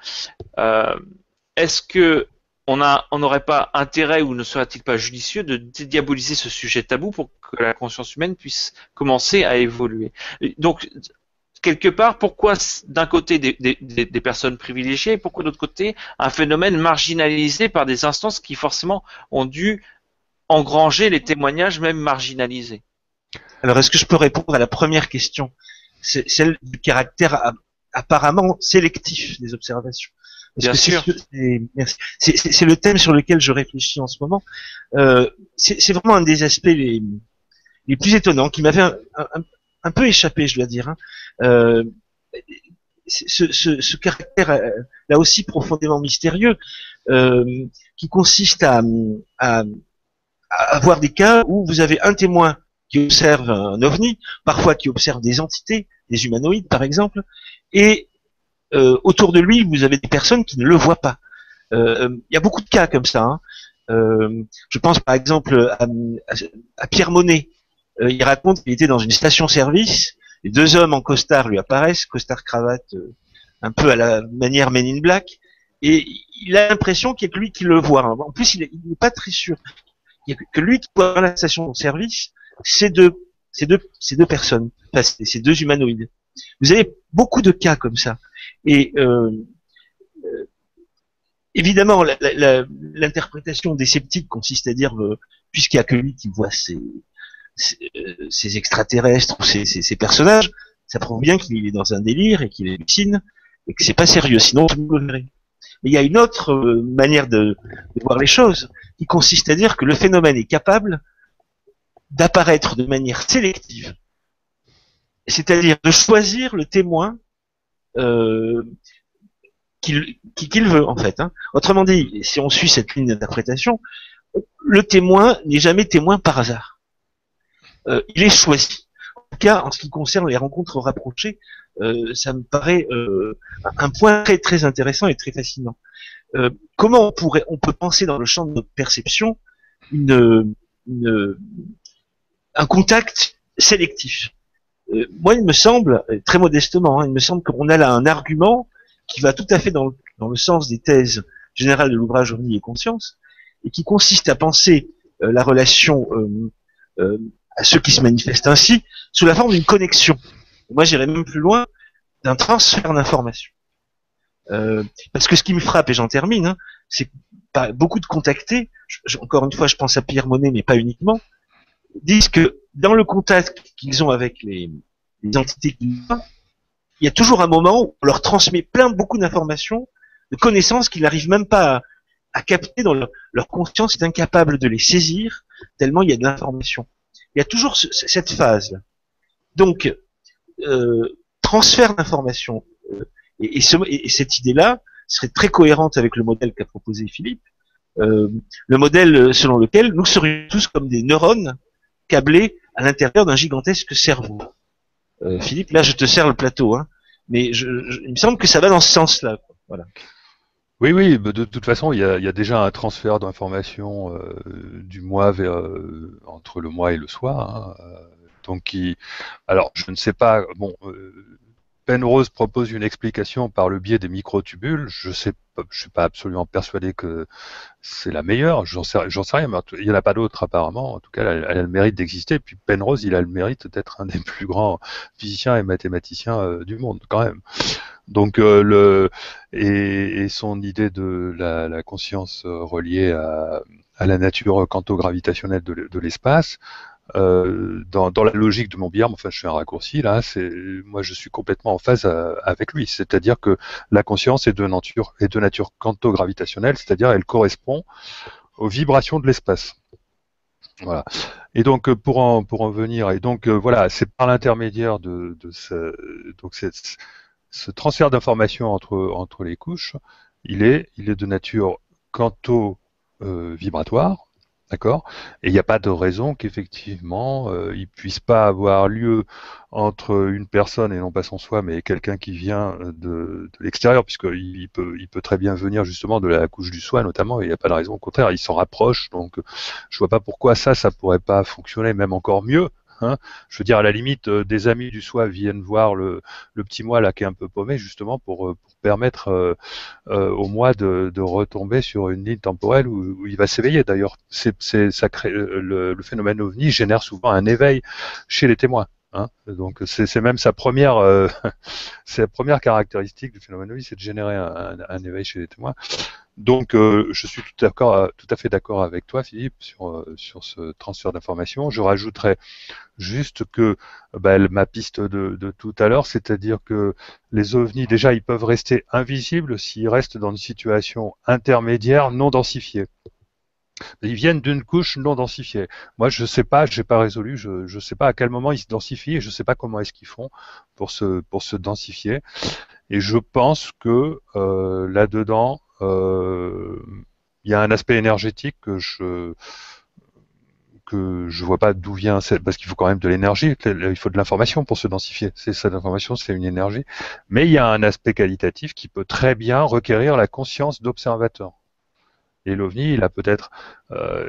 Est-ce que on n'aurait pas intérêt ou ne serait-il pas judicieux de dédiaboliser ce sujet tabou pour que la conscience humaine puisse commencer à évoluer? Donc, quelque part, pourquoi d'un côté des personnes privilégiées et pourquoi d'autre côté un phénomène marginalisé par des instances qui forcément ont dû engranger les témoignages même marginalisés? Alors, est-ce que je peux répondre à la première question? C'est celle du caractère apparemment sélectif des observations. Bien sûr. C'est le thème sur lequel je réfléchis en ce moment. C'est vraiment un des aspects les plus étonnants qui m'avait un peu échappé, je dois dire. Hein. Ce caractère là aussi profondément mystérieux qui consiste à avoir des cas où vous avez un témoin qui observe un ovni, parfois qui observe des entités, des humanoïdes par exemple, et autour de lui, vous avez des personnes qui ne le voient pas. Il y a beaucoup de cas comme ça. Hein. Je pense par exemple à Pierre Monet. Il raconte qu'il était dans une station-service, et 2 hommes en costard lui apparaissent, costard-cravate, un peu à la manière Men in Black, et il a l'impression qu'il y a que lui qui le voit. Hein. En plus, il n'est pas très sûr. Il y a que lui qui voit la station-service, ces deux personnes, enfin, ces 2 humanoïdes. Vous avez beaucoup de cas comme ça. Et évidemment, l'interprétation des sceptiques consiste à dire, puisqu'il n'y a que lui qui voit ces extraterrestres ou ces personnages, ça prouve bien qu'il est dans un délire et qu'il hallucine et que c'est pas sérieux, sinon vous le verrez. Mais il y a une autre manière de voir les choses qui consiste à dire que le phénomène est capable d'apparaître de manière sélective, c'est-à-dire de choisir le témoin qu'il veut en fait. Hein. Autrement dit, si on suit cette ligne d'interprétation, le témoin n'est jamais témoin par hasard. Il est choisi. En tout cas, en ce qui concerne les rencontres rapprochées, ça me paraît un point très très intéressant et très fascinant. Comment on peut penser dans le champ de notre perception un contact sélectif? Moi, il me semble, très modestement, hein, il me semble qu'on a là un argument qui va tout à fait dans le sens des thèses générales de l'ouvrage OVNI et Conscience, et qui consiste à penser la relation à ceux qui se manifestent ainsi sous la forme d'une connexion. Moi, j'irais même plus loin, d'un transfert d'informations. Parce que ce qui me frappe, et j'en termine, hein, c'est que beaucoup de contactés, encore une fois, je pense à Pierre Monet, mais pas uniquement, disent que dans le contact qu'ils ont avec les entités qu'ils voient, il y a toujours un moment où on leur transmet beaucoup d'informations, de connaissances qu'ils n'arrivent même pas à capter dans leur conscience est incapable de les saisir, tellement il y a de l'information. Il y a toujours cette phase-là. Donc, transfert d'informations. Et cette idée-là serait très cohérente avec le modèle qu'a proposé Philippe. Le modèle selon lequel nous serions tous comme des neurones câblés à l'intérieur d'un gigantesque cerveau. Philippe, là je te sers le plateau, hein, mais il me semble que ça va dans ce sens-là. Voilà. Oui, oui, de toute façon, il y a déjà un transfert d'informations du moi vers entre le moi et le soi. Hein, donc, alors, je ne sais pas. Bon, Penrose propose une explication par le biais des microtubules. Je suis pas absolument persuadé que c'est la meilleure. J'en sais rien, mais il y en a pas d'autres apparemment. En tout cas, elle a le mérite d'exister. Puis Penrose, il a le mérite d'être un des plus grands physiciens et mathématiciens du monde, quand même. Donc et son idée de la conscience reliée à la nature quanto-gravitationnelle de l'espace, dans la logique de Montbéliard, enfin je fais un raccourci là, moi je suis complètement en phase avec lui, c'est-à-dire que la conscience est de nature quanto-gravitationnelle, c'est-à-dire elle correspond aux vibrations de l'espace. Voilà. Et donc pour en venir, et donc voilà, c'est par l'intermédiaire de ce transfert d'informations entre les couches, il est de nature quanto-vibratoire, d'accord. Et il n'y a pas de raison qu'effectivement il puisse pas avoir lieu entre une personne et non pas son soi, mais quelqu'un qui vient de l'extérieur, puisqu'il peut très bien venir justement de la couche du soi notamment, et il n'y a pas de raison, au contraire, il s'en rapproche. Donc je vois pas pourquoi ça pourrait pas fonctionner, même encore mieux. Hein, je veux dire, à la limite, des amis du soi viennent voir le petit moi là qui est un peu paumé, justement pour permettre au moi de retomber sur une ligne temporelle où il va s'éveiller. D'ailleurs, ça crée le phénomène ovni génère souvent un éveil chez les témoins. Hein, donc c'est même sa première c'est la première caractéristique du phénomène ovni, c'est de générer un éveil chez les témoins. Donc, je suis tout à fait d'accord avec toi, Philippe, sur ce transfert d'informations. Je rajouterais juste que ma piste de tout à l'heure, c'est-à-dire que les ovnis, déjà, ils peuvent rester invisibles s'ils restent dans une situation intermédiaire non densifiée. Ils viennent d'une couche non densifiée. Moi, je sais pas, j'ai pas résolu, je sais pas à quel moment ils se densifient et je sais pas comment est-ce qu'ils font pour se densifier. Et je pense que là-dedans, il y a un aspect énergétique que je vois pas d'où vient, parce qu'il faut quand même de l'énergie, il faut de l'information pour se densifier. Cette information, c'est une énergie. Mais il y a un aspect qualitatif qui peut très bien requérir la conscience d'observateur. Et l'OVNI, il a peut-être,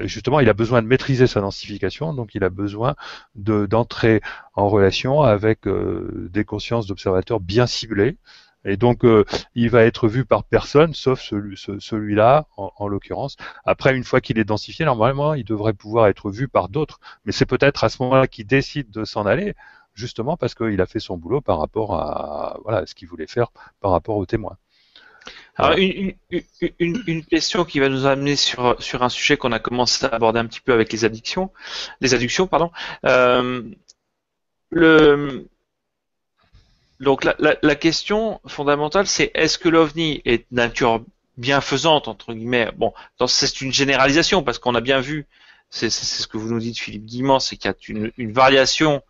justement, il a besoin de maîtriser sa densification, donc il a besoin d'entrer en relation avec des consciences d'observateurs bien ciblées. Et donc, il va être vu par personne, sauf celui-là, en l'occurrence. Après, une fois qu'il est densifié, normalement, il devrait pouvoir être vu par d'autres. Mais c'est peut-être à ce moment-là qu'il décide de s'en aller, justement parce qu'il a fait son boulot par rapport à ce qu'il voulait faire par rapport aux témoins. Alors, une question qui va nous amener sur un sujet qu'on a commencé à aborder un petit peu avec les adductions, pardon. Donc la question fondamentale, c'est est-ce que l'OVNI est de nature bienfaisante, entre guillemets. Bon, c'est une généralisation parce qu'on a bien vu, c'est ce que vous nous dites, Philippe Guillemant, c'est qu'il y a une variation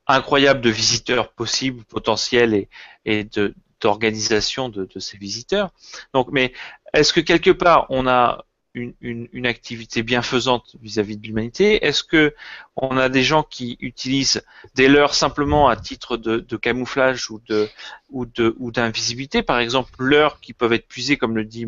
incroyable de visiteurs possibles, potentiels et d'organisation de ces visiteurs. Donc, mais est-ce que quelque part on a une activité bienfaisante vis-à-vis de l'humanité? Est-ce que on a des gens qui utilisent des leurres simplement à titre de camouflage ou d'invisibilité, par exemple leurres qui peuvent être puisées, comme le dit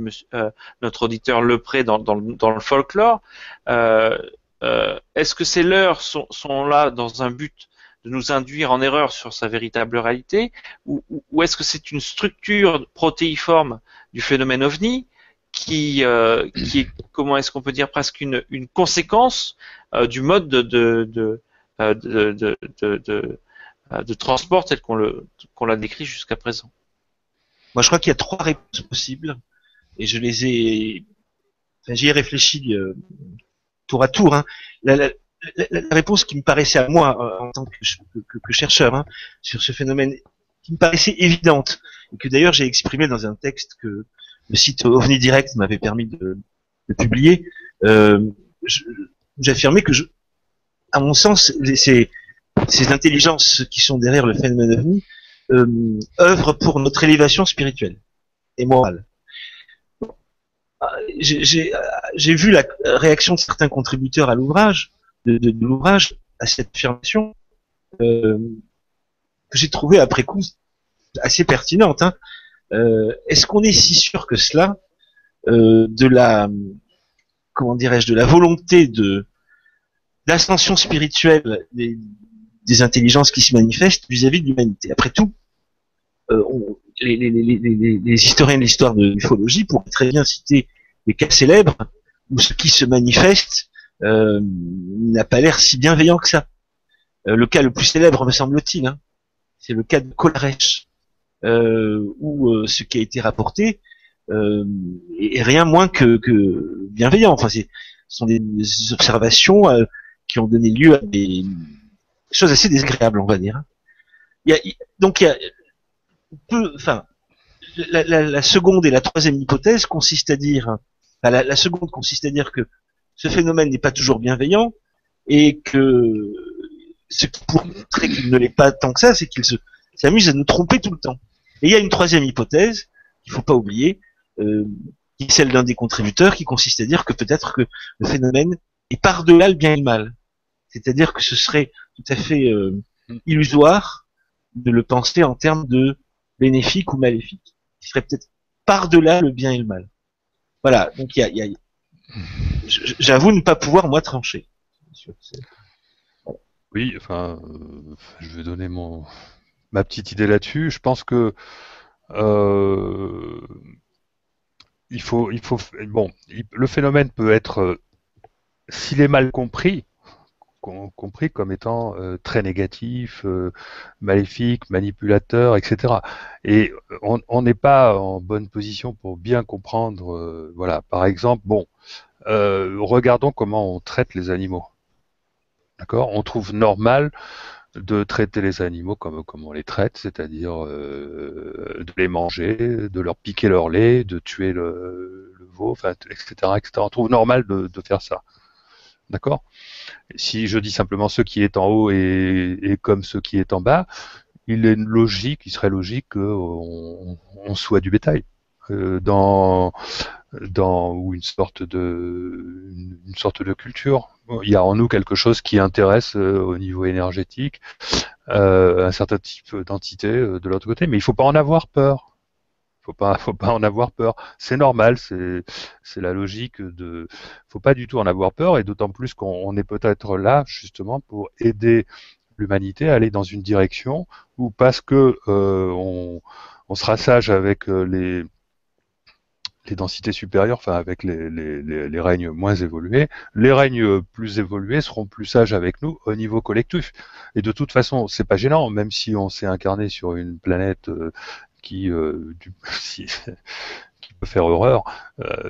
notre auditeur Lepré dans le folklore? Est-ce que ces leurres sont là dans un but de nous induire en erreur sur sa véritable réalité, ou est-ce que c'est une structure protéiforme du phénomène OVNI qui est, comment est-ce qu'on peut dire, presque une conséquence du mode de transport tel qu'on l'a décrit jusqu'à présent? Moi, je crois qu'il y a 3 réponses possibles, et j'y ai réfléchi tour à tour. Hein. La réponse qui me paraissait à moi, en tant que chercheur, hein, sur ce phénomène qui me paraissait évidente, et que d'ailleurs j'ai exprimé dans un texte que le site OVNI Direct m'avait permis de publier. J'affirmais que, à mon sens, ces intelligences qui sont derrière le phénomène OVNI œuvrent pour notre élévation spirituelle et morale. J'ai vu la réaction de certains contributeurs à l'ouvrage, de l'ouvrage, à cette affirmation, que j'ai trouvé après coup assez pertinente. Hein. Est-ce qu'on est si sûr que cela de la, comment dirais-je, de la volonté d'ascension spirituelle des intelligences qui se manifestent vis-à-vis de l'humanité? Après tout, les historiens de l'histoire de l'ufologie pourraient très bien citer des cas célèbres où ce qui se manifeste n'a pas l'air si bienveillant que ça. Le cas le plus célèbre, me semble-t-il, hein, c'est le cas de Kolarech, où ce qui a été rapporté est rien moins que bienveillant. Enfin, ce sont des observations qui ont donné lieu à des choses assez désagréables, on va dire. Donc, la seconde et la troisième hypothèse consiste à dire, la seconde consiste à dire que ce phénomène n'est pas toujours bienveillant et que ce qui pourrait montrer qu'il ne l'est pas tant que ça, c'est qu'il s'amuse à nous tromper tout le temps. Et il y a une troisième hypothèse qu'il ne faut pas oublier, qui est celle d'un des contributeurs, qui consiste à dire que peut-être que le phénomène est par-delà le bien et le mal. C'est-à-dire que ce serait tout à fait illusoire de le penser en termes de bénéfique ou maléfique. Il serait peut-être par-delà le bien et le mal. Voilà, donc j'avoue ne pas pouvoir moi trancher. Oui, enfin, je vais donner ma petite idée là-dessus. Je pense que le phénomène peut être, s'il est mal compris comme étant très négatif, maléfique, manipulateur, etc. Et on n'est pas en bonne position pour bien comprendre. Voilà, par exemple, regardons comment on traite les animaux. D'accord ? On trouve normal de traiter les animaux comme on les traite, c'est-à-dire de les manger, de leur piquer leur lait, de tuer le veau, enfin, etc., etc. On trouve normal de faire ça. D'accord ? Si je dis simplement ce qui est en haut et comme ce qui est en bas, il serait logique qu'on soit du bétail ou une sorte de culture. Il y a en nous quelque chose qui intéresse au niveau énergétique un certain type d'entité de l'autre côté, mais il faut pas en avoir peur. Faut pas en avoir peur. C'est normal, c'est la logique faut pas du tout en avoir peur, et d'autant plus qu'on est peut-être là justement pour aider l'humanité à aller dans une direction où, parce que on sera sage avec les densités supérieures, enfin avec les règnes moins évolués, les règnes plus évolués seront plus sages avec nous au niveau collectif. Et de toute façon, c'est pas gênant, même si on s'est incarné sur une planète qui peut faire horreur,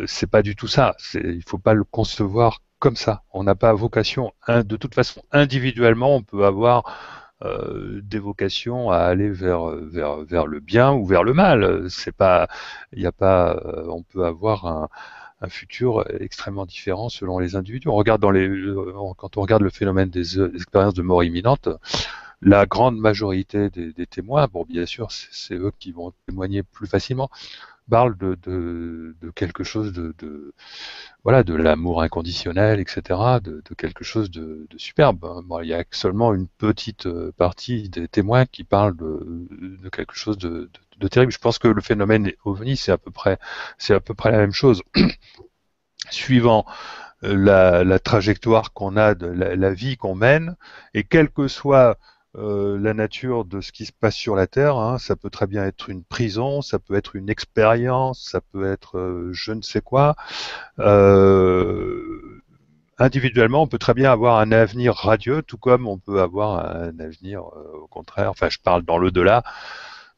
c'est pas du tout ça. Il faut pas le concevoir comme ça. On n'a pas vocation. De toute façon, individuellement, on peut avoir des vocations à aller vers le bien ou vers le mal. C'est pas, il y a pas, on peut avoir un futur extrêmement différent selon les individus. On regarde quand on regarde le phénomène des expériences de mort imminente, la grande majorité des témoins, bon, bien sûr, c'est eux qui vont témoigner plus facilement, parlent de quelque chose voilà, de l'amour inconditionnel, etc., de quelque chose de superbe. Bon, il y a seulement une petite partie des témoins qui parlent de quelque chose de terrible. Je pense que le phénomène OVNI, c'est à peu près la même chose. Suivant la trajectoire qu'on a, de la vie qu'on mène, et quelle que soit la nature de ce qui se passe sur la Terre, hein, ça peut très bien être une prison, ça peut être une expérience, ça peut être je ne sais quoi. Individuellement, on peut très bien avoir un avenir radieux, tout comme on peut avoir un avenir au contraire. Enfin, je parle dans l'au-delà,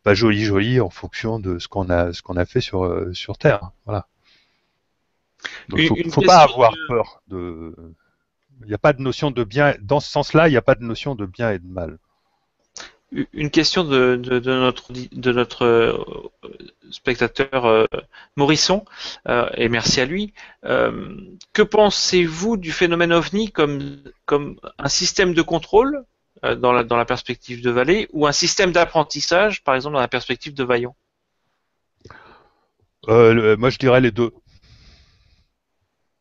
pas joli en fonction de ce qu'on a fait sur Terre. Voilà. Donc, faut pas avoir peur de. Il n'y a pas de notion de bien, dans ce sens-là, il n'y a pas de notion de bien et de mal. une question de notre spectateur Morisson, et merci à lui. Que pensez-vous du phénomène OVNI comme un système de contrôle dans la perspective de Vallée, ou un système d'apprentissage, par exemple, dans la perspective de Vaillant? Moi, je dirais les deux.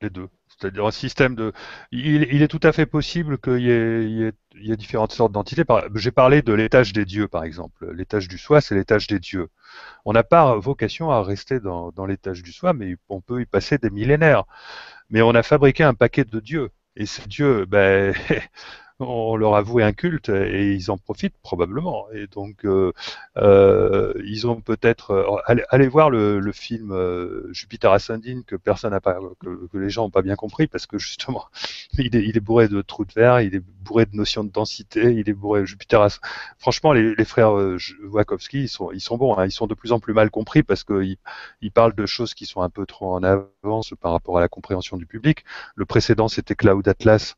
Les deux. C'est-à-dire un système de. Il est tout à fait possible qu'il y ait différentes sortes d'entités. J'ai parlé de l'étage des dieux, par exemple. L'étage du soi, c'est l'étage des dieux. On n'a pas vocation à rester dans l'étage du soi, mais on peut y passer des millénaires. Mais on a fabriqué un paquet de dieux. Et ces dieux, ben, on leur a voué un culte et ils en profitent probablement. Et donc, ils ont peut-être. Allez voir le film Jupiter Ascending que personne n'a pas, que les gens n'ont pas bien compris parce que justement, il est bourré de trous de verre, il est bourré de notions de densité, il est bourré Franchement, les frères Wachowski, ils sont bons. Hein, ils sont de plus en plus mal compris parce qu'ils parlent de choses qui sont un peu trop en avance par rapport à la compréhension du public. Le précédent, c'était Cloud Atlas.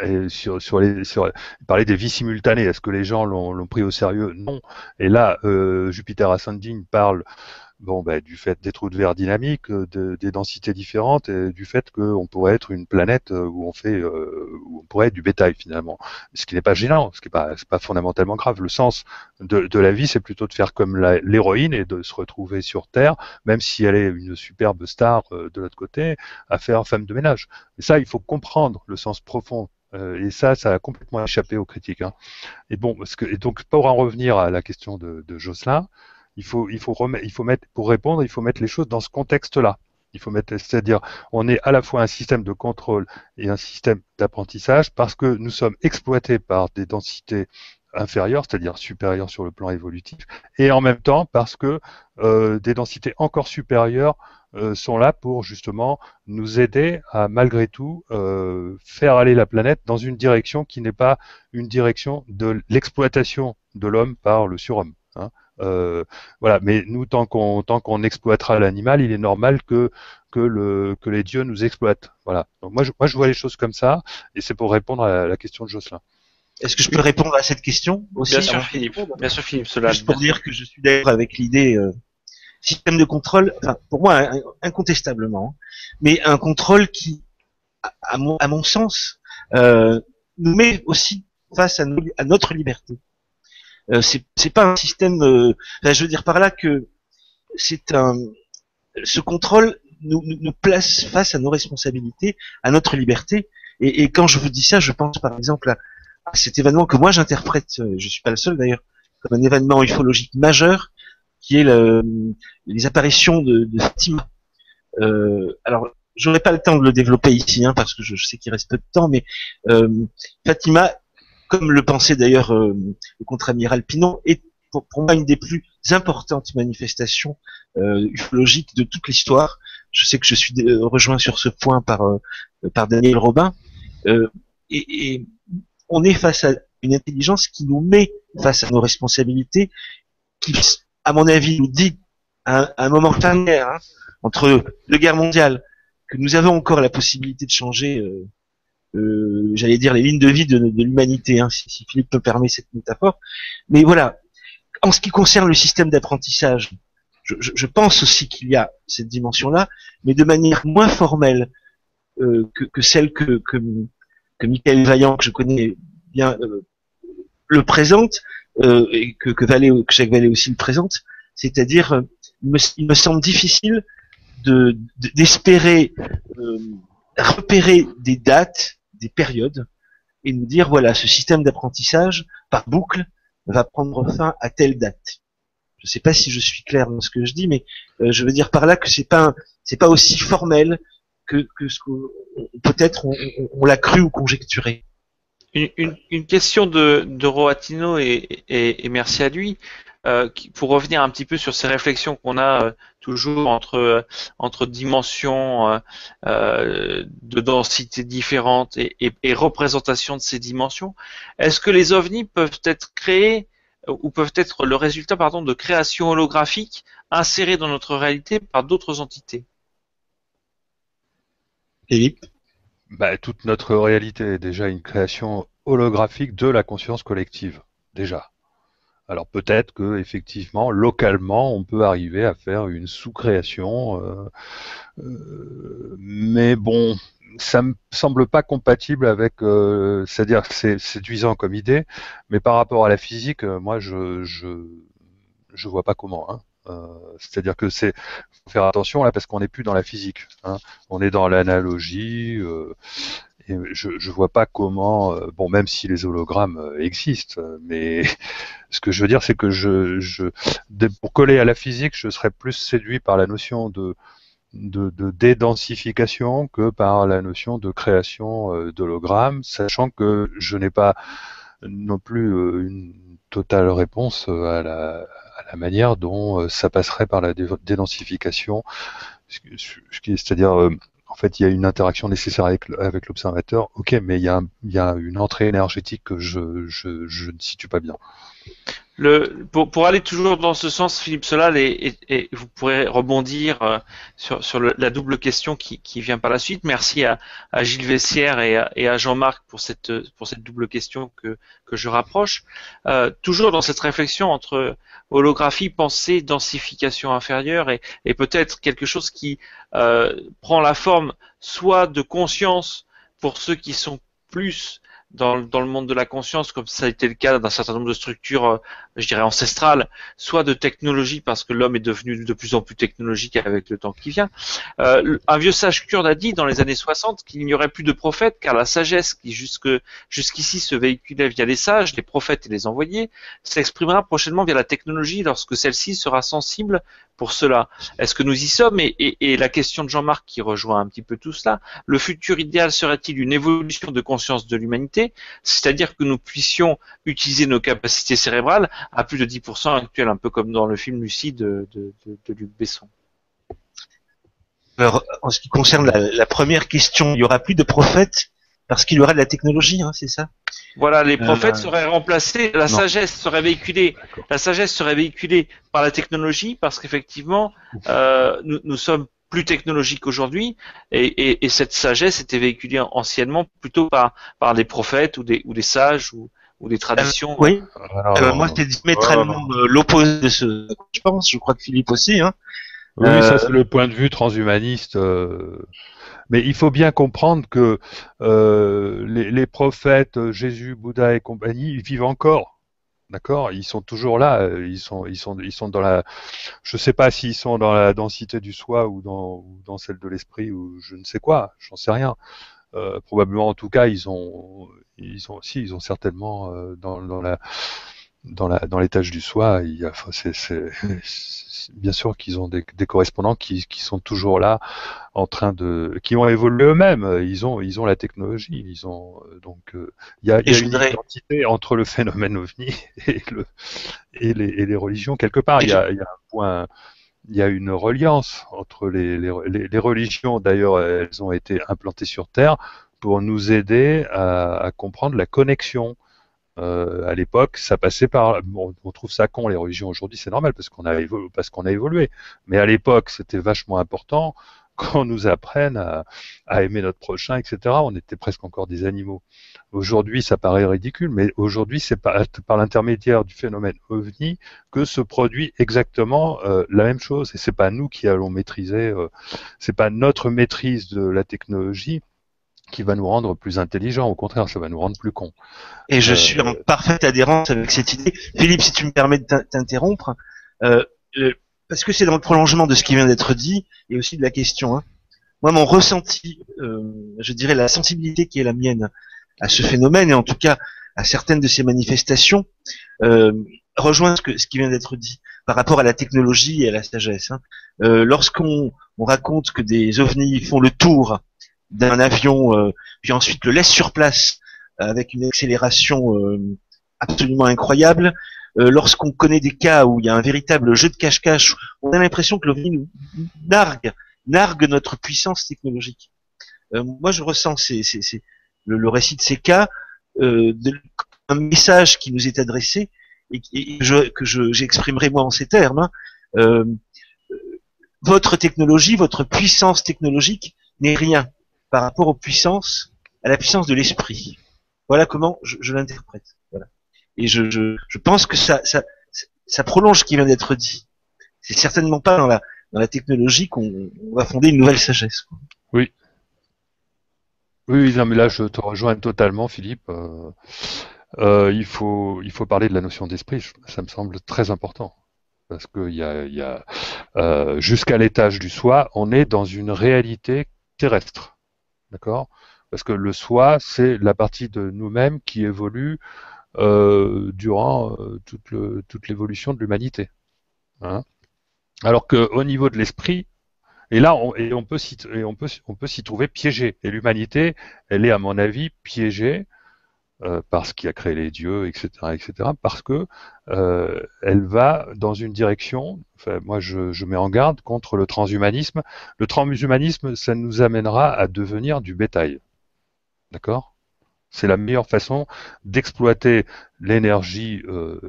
Et il parlait des vies simultanées. Est-ce que les gens l'ont pris au sérieux? Non. Et là, Jupiter Ascending parle du fait des trous de verre dynamiques, des densités différentes, et du fait qu'on pourrait être une planète où on pourrait être du bétail finalement. Ce qui n'est pas gênant, ce qui c'est pas fondamentalement grave. Le sens de la vie, c'est plutôt de faire comme l'héroïne et de se retrouver sur Terre, même si elle est une superbe star de l'autre côté, à faire femme de ménage. Et ça, il faut comprendre le sens profond. Et ça a complètement échappé aux critiques. Hein. Et donc pour en revenir à la question de Jocelyn, il faut mettre, pour répondre, il faut mettre les choses dans ce contexte-là. C'est-à-dire, on est à la fois un système de contrôle et un système d'apprentissage parce que nous sommes exploités par des densités inférieures, c'est-à-dire supérieures sur le plan évolutif, et en même temps parce que des densités encore supérieures sont là pour justement nous aider à malgré tout faire aller la planète dans une direction qui n'est pas une direction de l'exploitation de l'homme par le surhomme. Hein. Voilà, mais nous, tant qu'on exploitera l'animal, il est normal que les dieux nous exploitent. Voilà. Donc moi, je vois les choses comme ça, et c'est pour répondre à la question de Jocelyn. Est-ce que je peux répondre à cette question aussi? Bien sûr, Philippe. Bien sûr, Philippe. Cela. Juste pour dire que je suis d'accord avec l'idée système de contrôle. Enfin, pour moi, incontestablement, mais un contrôle qui, à mon sens, nous met aussi face à notre liberté. C'est pas un système. Je veux dire par là que ce contrôle nous place face à nos responsabilités, à notre liberté. Et quand je vous dis ça, je pense par exemple à cet événement que moi j'interprète, je suis pas le seul d'ailleurs, comme un événement ufologique majeur, qui est les apparitions de Fatima. Alors, j'aurais pas le temps de le développer ici, hein, parce que je sais qu'il reste peu de temps, mais Fatima, comme le pensait d'ailleurs le contre-amiral Pinon, est pour moi une des plus importantes manifestations ufologiques de toute l'histoire. Je sais que je suis rejoint sur ce point par Daniel Robin, et on est face à une intelligence qui nous met face à nos responsabilités, qui, à mon avis, nous dit à un moment charnière, hein, entre deux guerres mondiales, que nous avons encore la possibilité de changer j'allais dire les lignes de vie de l'humanité, hein, si Philippe me permet cette métaphore. Mais voilà, en ce qui concerne le système d'apprentissage, je pense aussi qu'il y a cette dimension-là, mais de manière moins formelle que celle que Michael Vaillant, que je connais bien, le présente, et que Jacques Vallée aussi le présente. C'est-à-dire, il me semble difficile d'espérer repérer des dates, des périodes, et nous dire voilà, ce système d'apprentissage par boucle va prendre fin à telle date. Je ne sais pas si je suis clair dans ce que je dis, mais je veux dire par là que c'est pas aussi formel que ce qu'on peut-être on l'a cru ou conjecturé. Une question de Roatino et merci à lui. Pour revenir un petit peu sur ces réflexions qu'on a toujours entre dimensions de densité différentes et représentation de ces dimensions, est-ce que les ovnis peuvent être créés ou peuvent être le résultat de créations holographiques insérées dans notre réalité par d'autres entités? Philippe? Toute notre réalité est déjà une création holographique de la conscience collective. déjà. Alors peut-être que effectivement, localement, on peut arriver à faire une sous-création, mais bon, ça me semble pas compatible avec, c'est-à-dire que c'est séduisant comme idée, mais par rapport à la physique, moi, je vois pas comment. Hein. C'est-à-dire que faut faire attention là parce qu'on n'est plus dans la physique. Hein. On est dans l'analogie. Et je vois pas comment. Bon, même si les hologrammes existent, mais ce que je veux dire, c'est que pour coller à la physique, je serais plus séduit par la notion de dédensification que par la notion de création d'hologrammes, sachant que je n'ai pas non plus une totale réponse à la manière dont ça passerait par la dédensification, c'est-à-dire en fait il y a une interaction nécessaire avec l'observateur, ok, mais il y a une entrée énergétique que je ne situe pas bien. Pour aller toujours dans ce sens, Philippe Solal, et vous pourrez rebondir sur la double question qui vient par la suite. Merci à Gilles Vessière et à Jean-Marc pour cette double question que je rapproche. Toujours dans cette réflexion entre holographie, pensée, densification inférieure et peut-être quelque chose qui prend la forme soit de conscience pour ceux qui sont plus dans le monde de la conscience, comme ça a été le cas d'un certain nombre de structures, je dirais ancestrales, soit de technologie, parce que l'homme est devenu de plus en plus technologique avec le temps qui vient. Un vieux sage kurde a dit dans les années 60 qu'il n'y aurait plus de prophètes, car la sagesse qui jusqu'ici se véhiculait via les sages, les prophètes et les envoyés, s'exprimera prochainement via la technologie lorsque celle-ci sera sensible pour cela. Est-ce que nous y sommes? Et la question de Jean-Marc qui rejoint un petit peu tout cela, le futur idéal serait-il une évolution de conscience de l'humanité, c'est-à-dire que nous puissions utiliser nos capacités cérébrales à plus de 10% actuelles, un peu comme dans le film Lucide de Luc Besson? Alors, en ce qui concerne la première question, il n'y aura plus de prophètes parce qu'il y aura de la technologie, hein, c'est ça? Voilà, les prophètes seraient remplacés, la sagesse serait véhiculée par la technologie, parce qu'effectivement, nous sommes plus technologiques aujourd'hui, et cette sagesse était véhiculée anciennement plutôt par des prophètes ou des sages ou des traditions. Oui. Moi, c'est diamétralement l'opposé de ce que je pense. Je crois que Philippe aussi. Hein. Oui, ça c'est le point de vue transhumaniste. Mais il faut bien comprendre que les prophètes, Jésus, Bouddha et compagnie, ils vivent encore. D'accord? Ils sont toujours là. Ils sont dans la. Je sais pas s'ils sont dans la densité du soi ou dans celle de l'esprit ou je ne sais quoi. J'en sais rien. Probablement, en tout cas, ils ont certainement dans l'étage du soi, il y a, c'est bien sûr qu'ils ont des correspondants qui sont toujours là, qui ont évolué eux-mêmes. Ils ont la technologie. Ils ont donc il y a une identité entre le phénomène ovni et les religions quelque part. Il y a un point. Il y a une reliance entre les religions. D'ailleurs, elles ont été implantées sur Terre pour nous aider à comprendre la connexion. À l'époque, ça passait par. Bon, on trouve ça con les religions aujourd'hui, c'est normal parce qu'on a évolué. Mais à l'époque, c'était vachement important qu'on nous apprenne à aimer notre prochain, etc. On était presque encore des animaux. Aujourd'hui, ça paraît ridicule, mais aujourd'hui, c'est par l'intermédiaire du phénomène OVNI que se produit exactement la même chose. Et c'est pas nous qui allons maîtriser. C'est pas notre maîtrise de la technologie qui va nous rendre plus intelligents. Au contraire, ça va nous rendre plus cons. Et je suis en parfaite adhérence avec cette idée. Philippe, si tu me permets de t'interrompre, parce que c'est dans le prolongement de ce qui vient d'être dit et aussi de la question. Hein. Moi, mon ressenti, je dirais la sensibilité qui est la mienne à ce phénomène et en tout cas à certaines de ces manifestations, rejoint ce qui vient d'être dit par rapport à la technologie et à la sagesse. Hein. Lorsqu'on raconte que des ovnis font le tour d'un avion, puis ensuite le laisse sur place avec une accélération absolument incroyable. Lorsqu'on connaît des cas où il y a un véritable jeu de cache-cache, on a l'impression que l'OVNI nous nargue notre puissance technologique. Moi, je ressens le récit de ces cas, un message qui nous est adressé et que j'exprimerai moi en ces termes. Hein. Votre technologie, votre puissance technologique n'est rien par rapport à la puissance de l'esprit. Voilà comment je l'interprète. Voilà. Et je pense que ça prolonge ce qui vient d'être dit. C'est certainement pas dans la technologie qu'on va fonder une nouvelle sagesse, quoi. Oui. Oui, non, mais là, je te rejoins totalement, Philippe. Il faut parler de la notion d'esprit. Ça me semble très important. Parce que jusqu'à l'étage du soi, on est dans une réalité terrestre. D'accord? Parce que le soi, c'est la partie de nous-mêmes qui évolue durant toute l'évolution de l'humanité. Hein. Alors qu'au niveau de l'esprit, et là, on peut s'y trouver piégé. Et l'humanité, elle est, à mon avis, piégée par ce qui a créé les dieux, etc., etc., parce que elle va dans une direction. Enfin, moi, je mets en garde contre le transhumanisme. Le transhumanisme, ça nous amènera à devenir du bétail. D'accord? C'est la meilleure façon d'exploiter l'énergie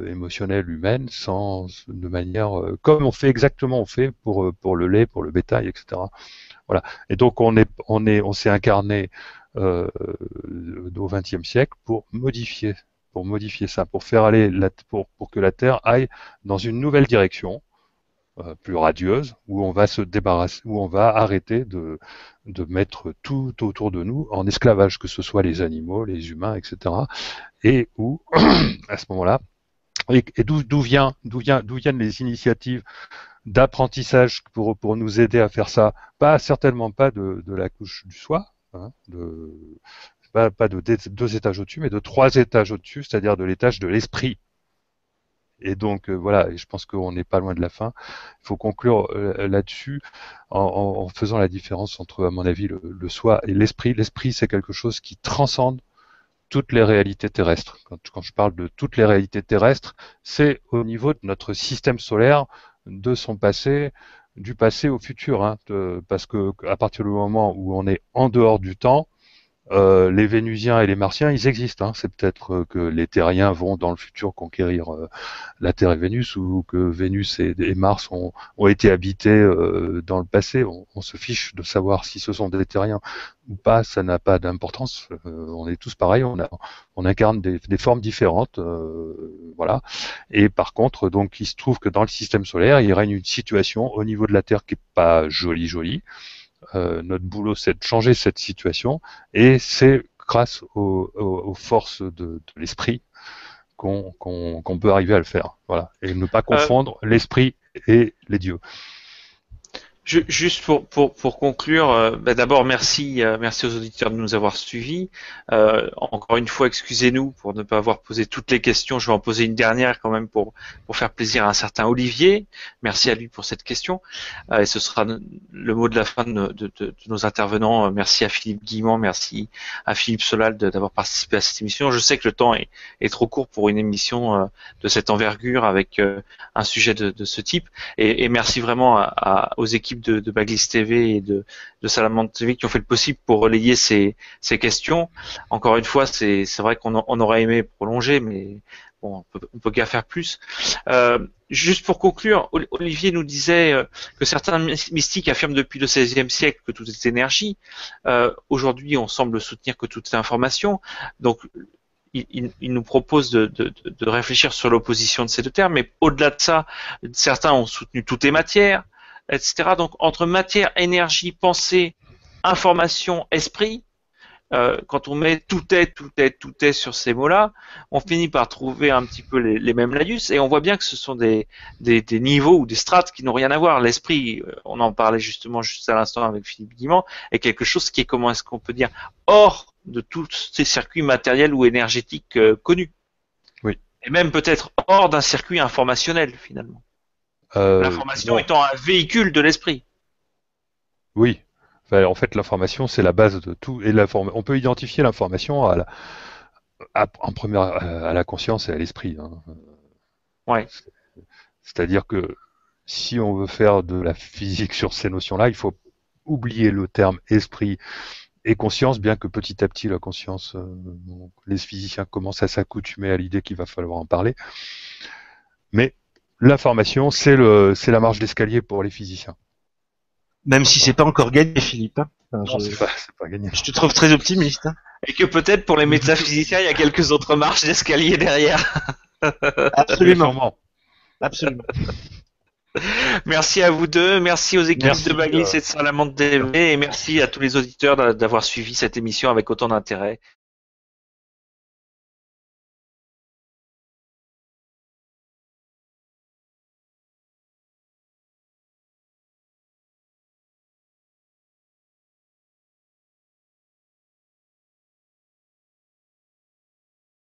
émotionnelle humaine de manière comme on fait pour le lait, pour le bétail, etc. Voilà. Et donc on s'est incarné au XXe siècle pour modifier ça, pour faire aller pour que la Terre aille dans une nouvelle direction plus radieuse, où on va se débarrasser, où on va arrêter de mettre tout autour de nous en esclavage, que ce soit les animaux, les humains, etc. Et où, à ce moment-là, et d'où viennent les initiatives d'apprentissage pour nous aider à faire ça? Certainement pas de la couche du soi, hein, pas de 2 étages au-dessus, mais de 3 étages au-dessus, c'est-à-dire de l'étage de l'esprit. Et donc voilà, et je pense qu'on n'est pas loin de la fin. Il faut conclure là-dessus en faisant la différence entre, à mon avis, le soi et l'esprit. L'esprit, c'est quelque chose qui transcende toutes les réalités terrestres. Quand je parle de toutes les réalités terrestres, c'est au niveau de notre système solaire, de son passé, du passé au futur, hein, parce que à partir du moment où on est en dehors du temps, les Vénusiens et les Martiens, ils existent. Hein. C'est peut-être que les Terriens vont dans le futur conquérir la Terre et Vénus, ou que Vénus et Mars ont été habités dans le passé. On se fiche de savoir si ce sont des Terriens ou pas, ça n'a pas d'importance. On est tous pareils, on incarne des formes différentes, voilà. Et par contre, donc, il se trouve que dans le système solaire, il règne une situation au niveau de la Terre qui est pas jolie. Notre boulot, c'est de changer cette situation, et c'est grâce aux forces de l'esprit qu'on peut arriver à le faire. Voilà. Et ne pas confondre l'esprit et les dieux. Juste pour conclure, d'abord merci aux auditeurs de nous avoir suivis. Encore une fois, excusez-nous pour ne pas avoir posé toutes les questions. Je vais en poser une dernière quand même pour faire plaisir à un certain Olivier. Merci à lui pour cette question. Et ce sera le mot de la fin de nos intervenants. Merci à Philippe Guillemont, merci à Philippe Solal d'avoir participé à cette émission. Je sais que le temps est trop court pour une émission de cette envergure avec un sujet de ce type. Et merci vraiment aux équipes de Baglis TV et de Salamandre TV qui ont fait le possible pour relayer ces questions. Encore une fois, c'est vrai qu'on aurait aimé prolonger, mais bon, on peut qu'à faire plus. Juste pour conclure, Olivier nous disait que certains mystiques affirment depuis le XVIe siècle que tout est énergie. Aujourd'hui, on semble soutenir que tout est information. Donc, il nous propose de réfléchir sur l'opposition de ces deux termes, mais au-delà de ça, certains ont soutenu tout est matière, etc. Donc entre matière, énergie, pensée, information, esprit, quand on met tout est sur ces mots-là, on finit par trouver un petit peu les mêmes laïus, et on voit bien que ce sont des niveaux ou des strates qui n'ont rien à voir. L'esprit, on en parlait justement juste à l'instant avec Philippe Guimand, est quelque chose qui est, comment est-ce qu'on peut dire, hors de tous ces circuits matériels ou énergétiques connus. Oui. Et même peut-être hors d'un circuit informationnel finalement. L'information étant un véhicule de l'esprit. Oui. Enfin, en fait, l'information, c'est la base de tout. Et on peut identifier l'information en première à la conscience et à l'esprit. Hein. Ouais. C'est-à-dire que si on veut faire de la physique sur ces notions-là, il faut oublier le terme esprit et conscience, bien que petit à petit la conscience, les physiciens commencent à s'accoutumer à l'idée qu'il va falloir en parler. Mais l'information, c'est la marche d'escalier pour les physiciens. Même si c'est pas encore gagné, Philippe. Hein. Enfin, non, c'est pas gagné. Je te trouve très optimiste. Hein. Et que peut-être pour les métaphysiciens, il y a quelques autres marches d'escalier derrière. Absolument, Sûrement. absolument. Merci à vous deux, merci aux équipes Merci, de Baglis et de Salamandre TV, et merci à tous les auditeurs d'avoir suivi cette émission avec autant d'intérêt.